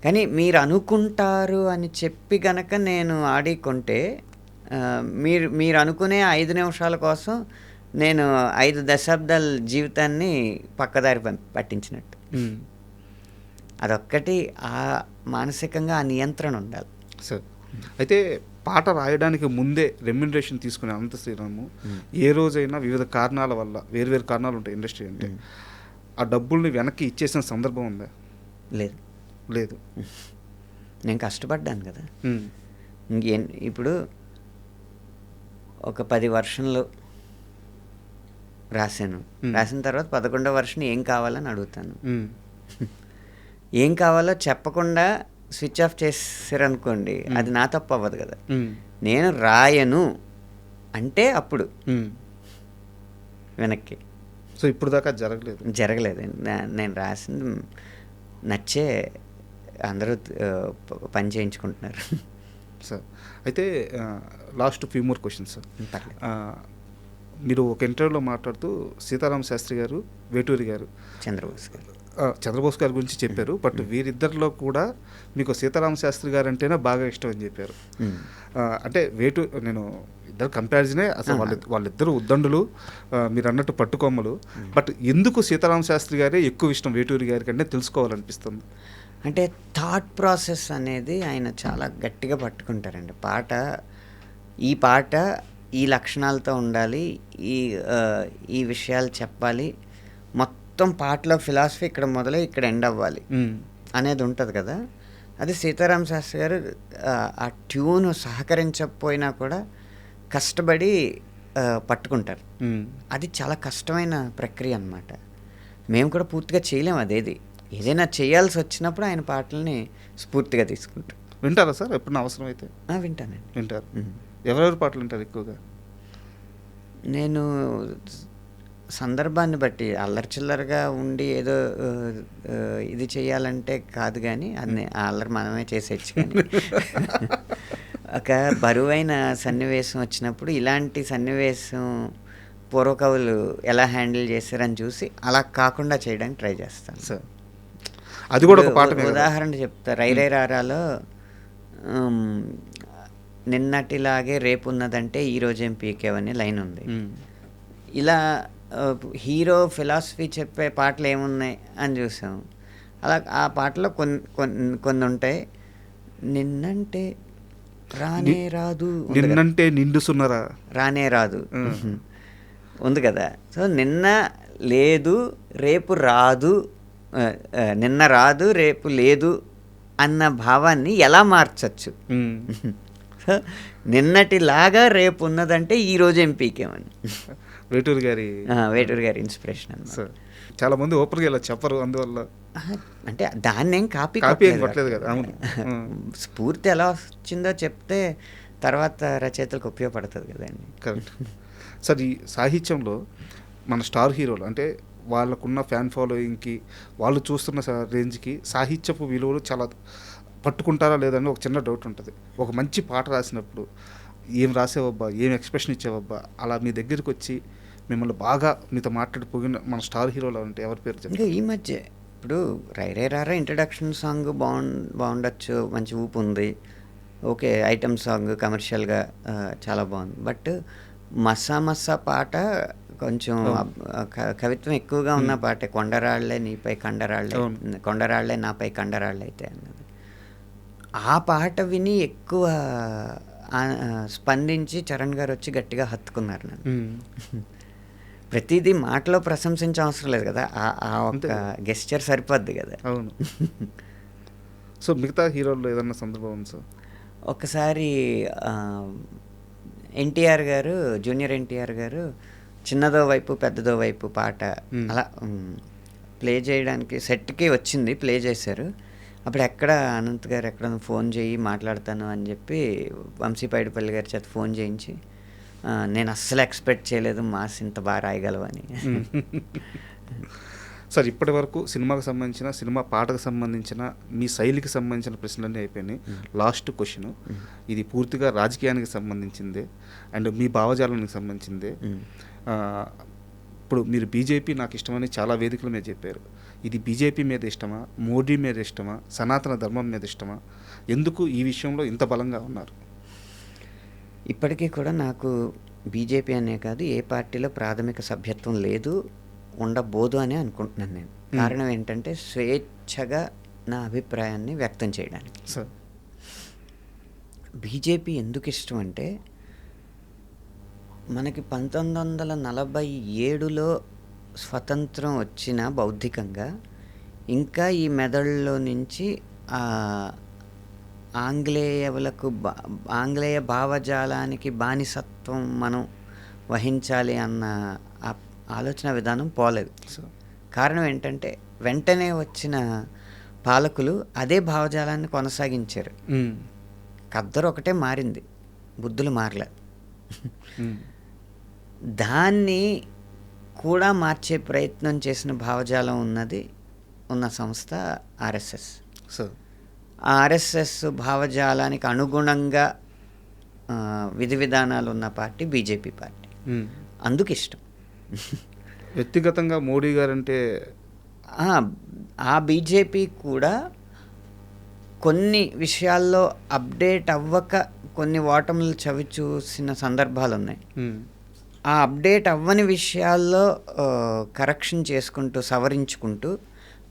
కానీ మీరు అనుకుంటారు అని చెప్పి గనక నేను ఆడి కొంటే, మీరు అనుకునే 5 నిమిషాల కోసం నేను 5 దశాబ్దాల జీవితాన్ని పక్కదారి పట్టించినట్టు. అదొక్కటి మానసికంగా ఆ నియంత్రణ ఉండాలి. సార్ అయితే పాట రాయడానికి ముందే రెమ్యునరేషన్ తీసుకునే అనంత శ్రీరాము ఏ రోజైనా వివిధ కారణాల వల్ల, వేరు కారణాలు ఉంటాయి ఇండస్ట్రీ అంటే, ఆ డబ్బుల్ని వెనక్కి ఇచ్చేసిన సందర్భం ఉందా? లేదు. నేను కష్టపడ్డాను కదా. ఇప్పుడు ఒక 10 వర్షన్లు రాసిన తర్వాత 11వ వర్షన్ ఏం కావాలని అడుగుతాను. ఏం కావాలో చెప్పకుండా స్విచ్ ఆఫ్ చేసారనుకోండి, అది నా తప్పు అవ్వదు కదా. నేను రాయను అంటే అప్పుడు వెనక్కి. సో ఇప్పుడు దాకా జరగలేదు. నేను రాసింది నచ్చే అందరూ పని చేయించుకుంటున్నారు. సార్ అయితే last few more questions sir. మీరు ఒక ఇంటర్వ్యూలో మాట్లాడుతూ సీతారామ శాస్త్రి గారు, వేటూరి గారు, చంద్రబోస్ గారి గురించి చెప్పారు. బట్ వీరిద్దరిలో కూడా మీకు సీతారామ శాస్త్రి గారు అంటేనే బాగా ఇష్టం అని చెప్పారు. అంటే నేను ఇద్దరు కంపారిజనే అసలు వాళ్ళిద్దరు ఉద్దండులు, మీరు అన్నట్టు పట్టుకొమ్మలు. బట్ ఎందుకు సీతారామ శాస్త్రి గారే ఎక్కువ ఇష్టం వేటూరి గారి కంటే తెలుసుకోవాలనిపిస్తుంది? అంటే థాట్ ప్రాసెస్ అనేది ఆయన చాలా గట్టిగా పట్టుకుంటారండి. ఈ పాట ఈ లక్షణాలతో ఉండాలి, ఈ విషయాలు చెప్పాలి, మొత్తం పాటలో ఫిలాసఫీ ఇక్కడ మొదలై ఇక్కడ ఎండ్ అవ్వాలి అనేది ఉంటుంది కదా. అది సీతారామ శాస్త్రి గారు ఆ ట్యూన్ సహకరించకపోయినా కూడా కష్టపడి పట్టుకుంటారు. అది చాలా కష్టమైన ప్రక్రియ అన్నమాట. మేము కూడా పూర్తిగా చేయలేము. ఏదైనా చేయాల్సి వచ్చినప్పుడు ఆయన పాటల్ని స్ఫూర్తిగా తీసుకుంటాం. వింటారా సార్ ఎప్పుడన్నా అవసరం అయితే? వింటానండి. వింటారు. ఎవరెవరి పాటలు వింటారు ఎక్కువగా? నేను సందర్భాన్ని బట్టి అల్లరి చిల్లరగా ఉండి ఏదో ఇది చేయాలంటే కాదు, కానీ అన్నీ ఆ అల్లరి మనమే చేసేయచ్చు. కానీ ఒక బరువైన సన్నివేశం వచ్చినప్పుడు ఇలాంటి సన్నివేశం పూర్వకవులు ఎలా హ్యాండిల్ చేశారని చూసి అలా కాకుండా చేయడానికి ట్రై చేస్తాను సార్. అది కూడా ఒక పాట. ఉదాహరణ చెప్తా. రైరై రారాలో నిన్నటిలాగే రేపు ఉన్నదంటే ఈరోజేం పీకేవని లైన్ ఉంది. ఇలా హీరో ఫిలాసఫీ చెప్పే పాటలు ఏమున్నాయి అని చూసాం. అలా ఆ పాటలో కొన్ని ఉంటాయి. నిన్నంటే రానే రాదు, నిన్నంటే నిండుసున్నరా రానే రాదు ఉంది కదా. సో నిన్న లేదు రేపు రాదు, నిన్న రాదు రేపు లేదు అన్న భావాన్ని ఎలా మార్చచ్చు? సో నిన్నటిలాగా రేపు ఉన్నదంటే ఈరోజు ఏం పీకేమని వేటూరి గారి ఇన్స్పిరేషన్ అన్నమాట. చాలా మంది ఓపెన్గా ఇలా చెప్పరు, అందువల్ల అంటే దాన్ని ఏం కాపీ కొట్టలేదు కదా. అవును, స్ఫూర్తి ఎలా వచ్చిందో చెప్తే తర్వాత రచయితలకు ఉపయోగపడుతుంది కదండి. Correct sir. ఈ సాహిత్యంలో మన స్టార్ హీరోలు అంటే వాళ్ళకున్న ఫ్యాన్ ఫాలోయింగ్కి, వాళ్ళు చూస్తున్న రేంజ్కి సాహిత్యపు విలువలు చాలా పట్టుకుంటారా లేదని ఒక చిన్న డౌట్ ఉంటుంది. ఒక మంచి పాట రాసినప్పుడు ఏం రాసేవబ్బా, ఏం ఎక్స్ప్రెషన్ ఇచ్చేవబ్బా, అలా మీ దగ్గరికి వచ్చి మిమ్మల్ని బాగా మీతో మాట్లాడిపోయిన మన స్టార్ హీరోలు అంటే ఎవరి పేరు చెప్పండి? ఇంకా ఈ మధ్య ఇప్పుడు రైరే రారా ఇంట్రడక్షన్ సాంగ్ బాగుండొచ్చు, మంచి ఊపు ఉంది, ఓకే. ఐటమ్ సాంగ్ కమర్షియల్గా చాలా బాగుంది. బట్ మస్సా పాట కొంచెం కవిత్వం ఎక్కువగా ఉన్న పాటే. కొండరాళ్లే నీపై కొండరాళ్లే నాపై కండరాళ్లే అయితే అన్నది. ఆ పాట విని ఎక్కువ స్పందించి చరణ్ గారు వచ్చి గట్టిగా హత్తుకున్నారు నన్ను. ప్రతిదీ మాటలో ప్రశంసించే అవసరం లేదు కదా, ఆ ఒక గెస్చర్ సరిపోద్ది కదా. అవును. సో మిగతా హీరోల్లో ఏదన్నా సందర్భం ఉంది సార్? ఒకసారి ఎన్టీఆర్ గారు, జూనియర్ ఎన్టీఆర్ గారు చిన్నదో వైపు పెద్దదో వైపు పాట అలా ప్లే చేయడానికి సెట్కి వచ్చింది, ప్లే చేశారు. అప్పుడు అనంత్ గారు ఎక్కడ ఫోన్ చేయి మాట్లాడతాను అని చెప్పి వంశీపైడిపల్లి గారి చేత ఫోన్ చేయించి, నేను అస్సలు ఎక్స్పెక్ట్ చేయలేదు మాస్ ఇంత బాగా రాయగలవని. సార్ ఇప్పటి వరకు సినిమాకు సంబంధించిన, సినిమా పాటకు సంబంధించిన, మీ శైలికి సంబంధించిన ప్రశ్నలన్నీ అయిపోయినాయి. లాస్ట్ క్వశ్చన్, ఇది పూర్తిగా రాజకీయానికి సంబంధించిందే అండ్ మీ భావజాలానికి సంబంధించిందే. ఇప్పుడు మీరు బీజేపీ నాకు ఇష్టమని చాలా వేదికల మీద చెప్పారు. ఇది బీజేపీ మీద ఇష్టమా, మోడీ మీద ఇష్టమా, సనాతన ధర్మం మీద ఇష్టమా? ఎందుకు ఈ విషయంలో ఇంత బలంగా ఉన్నారు? ఇప్పటికీ కూడా నాకు బీజేపీ అనే కాదు, ఏ పార్టీలో ప్రాథమిక సభ్యత్వం లేదు, ఉండబోదు అని అనుకుంటున్నాను నేను. కారణం ఏంటంటే స్వేచ్ఛగా నా అభిప్రాయాన్ని వ్యక్తం చేయడానికి. సార్ బీజేపీ ఎందుకు ఇష్టం అంటే, మనకి 1947లో స్వతంత్రం వచ్చిన బౌద్ధికంగా ఇంకా ఈ మెదడులో నుంచి ఆంగ్లేయ భావజాలానికి బానిసత్వం మనం వహించాలి అన్న ఆలోచన విధానం పోలేదు. కారణం ఏంటంటే వెంటనే వచ్చిన పాలకులు అదే భావజాలాన్ని కొనసాగించారు. ఖద్దరు ఒకటే మారింది, బుద్ధులు మారలే. దాన్ని కూడా మార్చే ప్రయత్నం చేసిన భావజాలం ఉన్న సంస్థ ఆర్ఎస్ఎస్. ఆ ఆర్ఎస్ఎస్ భావజాలానికి అనుగుణంగా విధి విధానాలు ఉన్న పార్టీ బీజేపీ పార్టీ. అందుకు ఇష్టం. వ్యక్తిగతంగా మోడీ గారంటే ఆ బీజేపీ కూడా కొన్ని విషయాల్లో అప్డేట్ అవ్వక కొన్ని ఓటములు చవి చూసిన సందర్భాలు ఉన్నాయి. మ్మ్. ఆ అప్డేట్ అవ్వని విషయాల్లో కరెక్షన్ చేసుకుంటూ సవరించుకుంటూ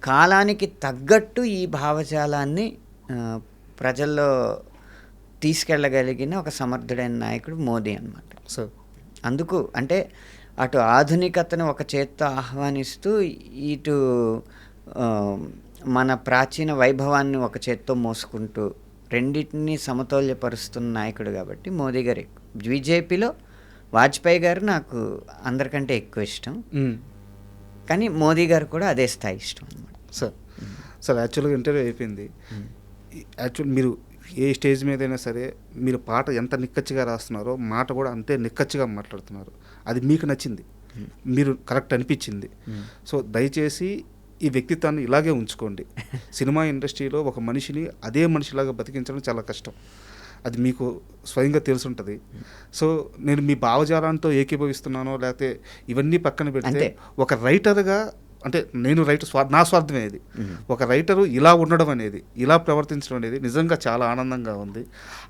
కాలానికి తగ్గట్టు ఈ భావజాలాన్ని ప్రజల్లో తీసుకెళ్ళగలిగిన ఒక సమర్థుడైన నాయకుడు మోదీ అన్నమాట. సో అందుకు అంటే అటు ఆధునికతను ఒక చేత్తో ఆహ్వానిస్తూ ఇటు మన ప్రాచీన వైభవాన్ని ఒక చేత్తో మోసుకుంటూ రెండింటినీ సమతౌల్యపరుస్తున్న నాయకుడు కాబట్టి మోదీ గారు ఎక్కువ. బీజేపీలో వాజ్పేయి గారు నాకు అందరికంటే ఎక్కువ ఇష్టం, మ్మ్. కానీ మోదీ గారు కూడా అదే స్థాయి ఇష్టం అన్నమాట. సార్ యాక్చువల్గా ఇంటర్వ్యూ అయిపోయింది. యాక్చువల్ మీరు ఏ స్టేజ్ మీద అయినా సరే మీరు పాట ఎంత నిక్కచ్చిగా రాస్తున్నారో మాట కూడా అంతే నిక్కచ్చిగా మాట్లాడుతున్నారు. అది మీకు నచ్చింది, మీరు కరెక్ట్ అనిపించింది. సో దయచేసి ఈ వ్యక్తిత్వాన్ని ఇలాగే ఉంచుకోండి. సినిమా ఇండస్ట్రీలో ఒక మనిషిని అదే మనిషిలాగా బతికించడం చాలా కష్టం, అది మీకు స్వయంగా తెలుసుంటుంది. సో నేను మీ భావజాలంతో ఏకీభవిస్తున్నానో లేకపోతే ఇవన్నీ పక్కన పెడితే ఒక రైటర్గా అంటే నేను నా స్వార్థమే ఇది. ఒక రైటరు ఇలా ఉండడం అనేది, ఇలా ప్రవర్తించడం అనేది నిజంగా చాలా ఆనందంగా ఉంది.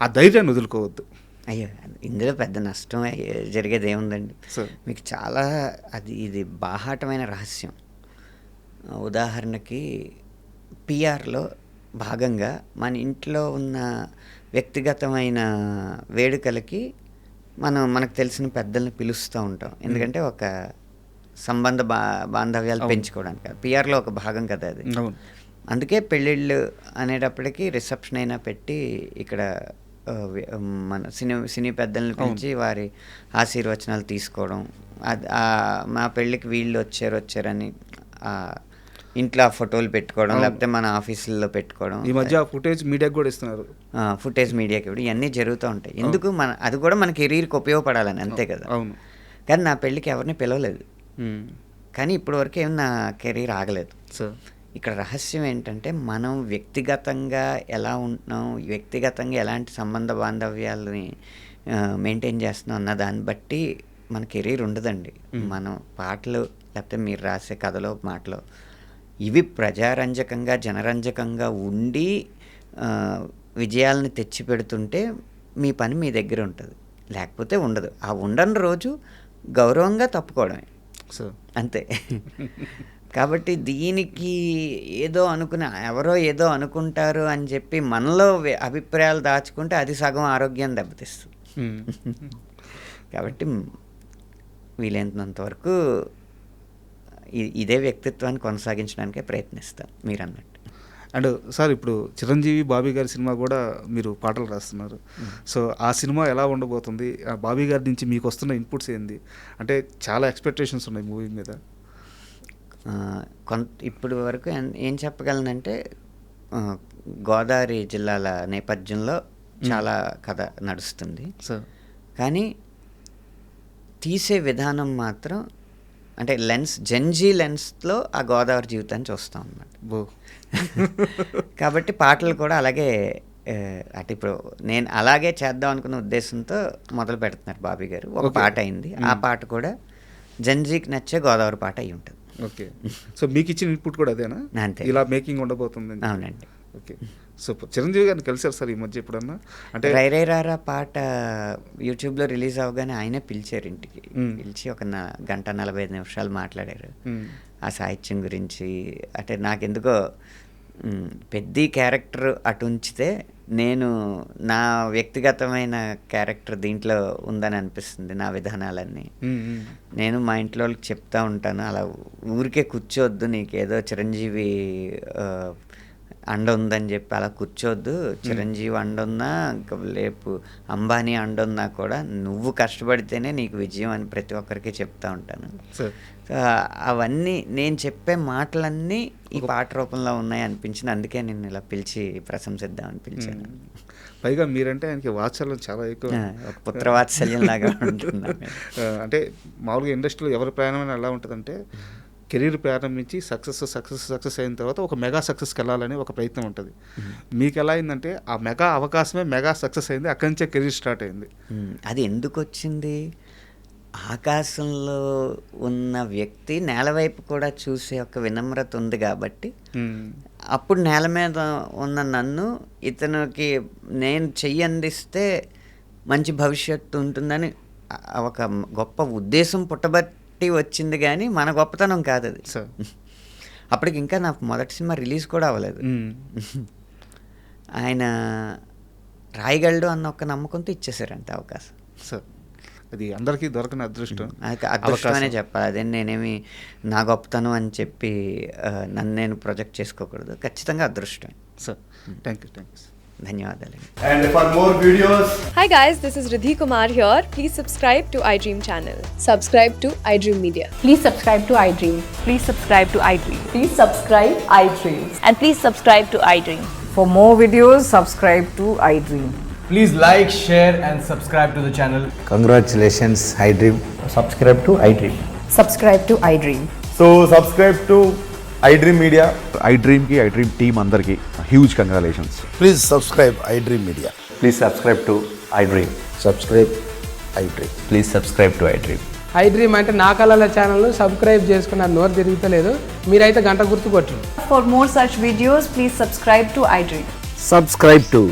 ఆ ధైర్యాన్ని వదులుకోవద్దు. అయ్యో, ఇందులో పెద్ద నష్టం జరిగేది ఏముందండి. మీకు చాలా ఇది బాహాటమైన రహస్యం. ఉదాహరణకి పిఆర్లో భాగంగా మన ఇంట్లో ఉన్న వ్యక్తిగతమైన వేడుకలకి మనకు తెలిసిన పెద్దల్ని పిలుస్తూ ఉంటాం. ఎందుకంటే ఒక సంబంధ బాంధవ్యాలు పెంచుకోవడానికి పిఆర్లో ఒక భాగం కదా అది. అందుకే పెళ్ళిళ్ళు అనేటప్పటికీ రిసెప్షన్ అయినా పెట్టి ఇక్కడ మన సినీ పెద్దల్ని పిలిచి వారి ఆశీర్వచనాలు తీసుకోవడం, మా పెళ్ళికి వీళ్ళు వచ్చారని ఇంట్లో ఫోటోలు పెట్టుకోవడం, లేకపోతే మన ఆఫీసుల్లో పెట్టుకోవడం. ఈ మధ్య ఫుటేజ్ మీడియాకి కూడా ఇస్తున్నారు. ఫుటేజ్ మీడియాకి కూడా ఇవన్నీ జరుగుతూ ఉంటాయి. ఎందుకు అది కూడా మన కెరీర్కి ఉపయోగపడాలని, అంతే కదా. అవును. కానీ నా పెళ్ళికి ఎవరిని పిలవలేదు, కానీ ఇప్పటి వరకు ఏమి నా కెరీర్ ఆగలేదు. ఇక్కడ రహస్యం ఏంటంటే మనం వ్యక్తిగతంగా ఎలా ఉంటున్నాం, వ్యక్తిగతంగా ఎలాంటి సంబంధ బాంధవ్యాలని మెయింటైన్ చేస్తున్నాం అన్న దాన్ని బట్టి మన కెరీర్ ఉండదండి. మనం పాటలు లేకపోతే మీరు రాసే కథలో మాటలో ఇవి ప్రజారంజకంగా జనరంజకంగా ఉండి విజయాలను తెచ్చిపెడుతుంటే మీ పని మీ దగ్గర ఉంటుంది, లేకపోతే ఉండదు. ఆ ఉండని రోజు గౌరవంగా తప్పుకోవడమే, అంతే. కాబట్టి దీనికి ఎవరో ఏదో అనుకుంటారు అని చెప్పి మనలో అభిప్రాయాలు దాచుకుంటే అది సగం ఆరోగ్యం దెబ్బతీస్తుంది. కాబట్టి వీలైనంత వరకు ఇదే వ్యక్తిత్వాన్ని కొనసాగించడానికే ప్రయత్నిస్తాను మీరు అన్నట్టు. అండ్ సార్ ఇప్పుడు చిరంజీవి బాబీ గారి సినిమా కూడా మీరు పాటలు రాస్తున్నారు. సో ఆ సినిమా ఎలా ఉండబోతుంది, బాబీ గారి నుంచి మీకు వస్తున్న ఇన్పుట్స్ ఏంది? అంటే చాలా ఎక్స్పెక్టేషన్స్ ఉన్నాయి మూవీ మీద. ఇప్పుడు వరకు ఏం చెప్పగలనంటే గోదావరి జిల్లాల నేపథ్యంలో చాలా కథ నడుస్తుంది. కానీ తీసే విధానం మాత్రం అంటే జెన్జీ లెన్స్లో ఆ గోదావరి జీవితాన్ని చూస్తాం అన్నమాట. కాబట్టి పాటలు కూడా అలాగే అటు ఇప్పుడు నేను అలాగే చేద్దాం అనుకున్న ఉద్దేశంతో మొదలు పెడుతున్నారు బాబీ గారు. ఒక పాట అయింది, ఆ పాట కూడా జెన్జీకి నచ్చే గోదావరి పాట అయి ఉంటుంది. ఓకే. సో మీకు ఇచ్చిన ఇన్పుట్ కూడా అదేనా? అంతే, ఇలా మేకింగ్ ఉండబోతుంది. అవునండి. ఓకే. సో చిరంజీవి గారిని కలిసారు సార్ ఈ మధ్య ఎప్పుడన్నా? అంటే రైరే రారా పాట యూట్యూబ్లో రిలీజ్ అవగానే ఆయనే పిలిచారు ఇంటికి. పిలిచి ఒక 1:45 మాట్లాడారు ఆ సాహిత్యం గురించి. అంటే నాకెందుకో పెద్ద క్యారెక్టర్ అటు ఉంచితే నేను నా వ్యక్తిగతమైన క్యారెక్టర్ దీంట్లో ఉందని అనిపిస్తుంది. నా విధానాలన్నీ నేను మా ఇంట్లో వాళ్ళకి చెప్తా ఉంటాను, అలా ఊరికే కూర్చోవద్దు, నీకేదో చిరంజీవి అండ ఉందని చెప్పి అలా కూర్చోవద్దు. చిరంజీవి అండ ఉన్నా ఇంకా రేపు అంబానీ అండ ఉన్నా కూడా నువ్వు కష్టపడితేనే నీకు విజయం అని ప్రతి ఒక్కరికి చెప్తా ఉంటాను. అవన్నీ నేను చెప్పే మాటలన్నీ ఈ పాట రూపంలో ఉన్నాయి అనిపించింది. అందుకే నేను ఇలా పిలిచి ప్రశంసిద్దామని పిలిచాను. పైగా మీరంటే ఆయనకి వాత్సల్యం చాలా ఎక్కువ, ఒక పుత్రవాత్సల్యం లాగా ఉంటుంది. అంటే మామూలుగా ఇండస్ట్రీలో ఎవరి ప్రయాణం ఎలా ఉంటుందంటే కెరీర్ ప్రారంభించి సక్సెస్ అయిన తర్వాత ఒక మెగా సక్సెస్కి వెళ్ళాలని ఒక ప్రయత్నం ఉంటుంది. మీకు ఎలా అయిందంటే ఆ మెగా అవకాశమే మెగా సక్సెస్ అయింది, అక్కడి నుంచే కెరీర్ స్టార్ట్ అయింది. అది ఎందుకు వచ్చింది? ఆకాశంలో ఉన్న వ్యక్తి నేల వైపు కూడా చూసే ఒక వినమ్రత ఉంది కాబట్టి అప్పుడు నేల మీద ఉన్న నన్ను ఇతనికి నేను చెయ్యి అందిస్తే మంచి భవిష్యత్తు ఉంటుందని ఒక గొప్ప ఉద్దేశం పుట్టబట్టి వచ్చింది, కానీ మన గొప్పతనం కాదు అది. సార్ అప్పటికి ఇంకా నా మొదటి సినిమా రిలీజ్ కూడా అవ్వలేదు. ఆయన రాయగలడు అన్న ఒక నమ్మకంతో ఇచ్చేసారంటే అవకాశం. సార్ అది అందరికీ దొరకని అదృష్టం. అది అదృష్టం అనే చెప్పాలి. అదే నేనేమి నా గొప్పతనం అని చెప్పి నన్ను నేను ప్రొజెక్ట్ చేసుకోకూడదు. ఖచ్చితంగా అదృష్టం. సార్ థ్యాంక్ యూ ధన్యవాదాలు. And for more videos, Hi guys, this is Riddhi Kumar here. Please subscribe to iDream channel. Subscribe to iDream Media. Please subscribe to iDream. Please subscribe to iDream. Please subscribe iDream. And please subscribe to iDream. For more videos, subscribe to iDream. please like, share and subscribe to the channel. Congratulations, iDream. Subscribe to iDream. Subscribe to iDream. So subscribe to iDream Media. iDream ki iDream team andarki huge congratulations. Please subscribe iDream Media. Please subscribe to iDream. Subscribe iDream. Please subscribe to iDream. iDream అంటే నా కళల channel subscribe చేసుకున్న నోరు తిరుగుతలేదు, మీరైతే గంట గుర్తు కొట్టండి. For more such videos, please subscribe to iDream. Subscribe to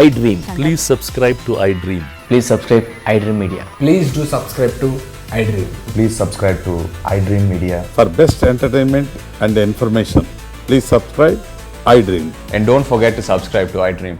iDream. Please subscribe to iDream. Please subscribe iDream Media. Please do subscribe to iDream. Please subscribe to iDream Media. For best entertainment and information, please subscribe iDream. And don't forget to subscribe to iDream.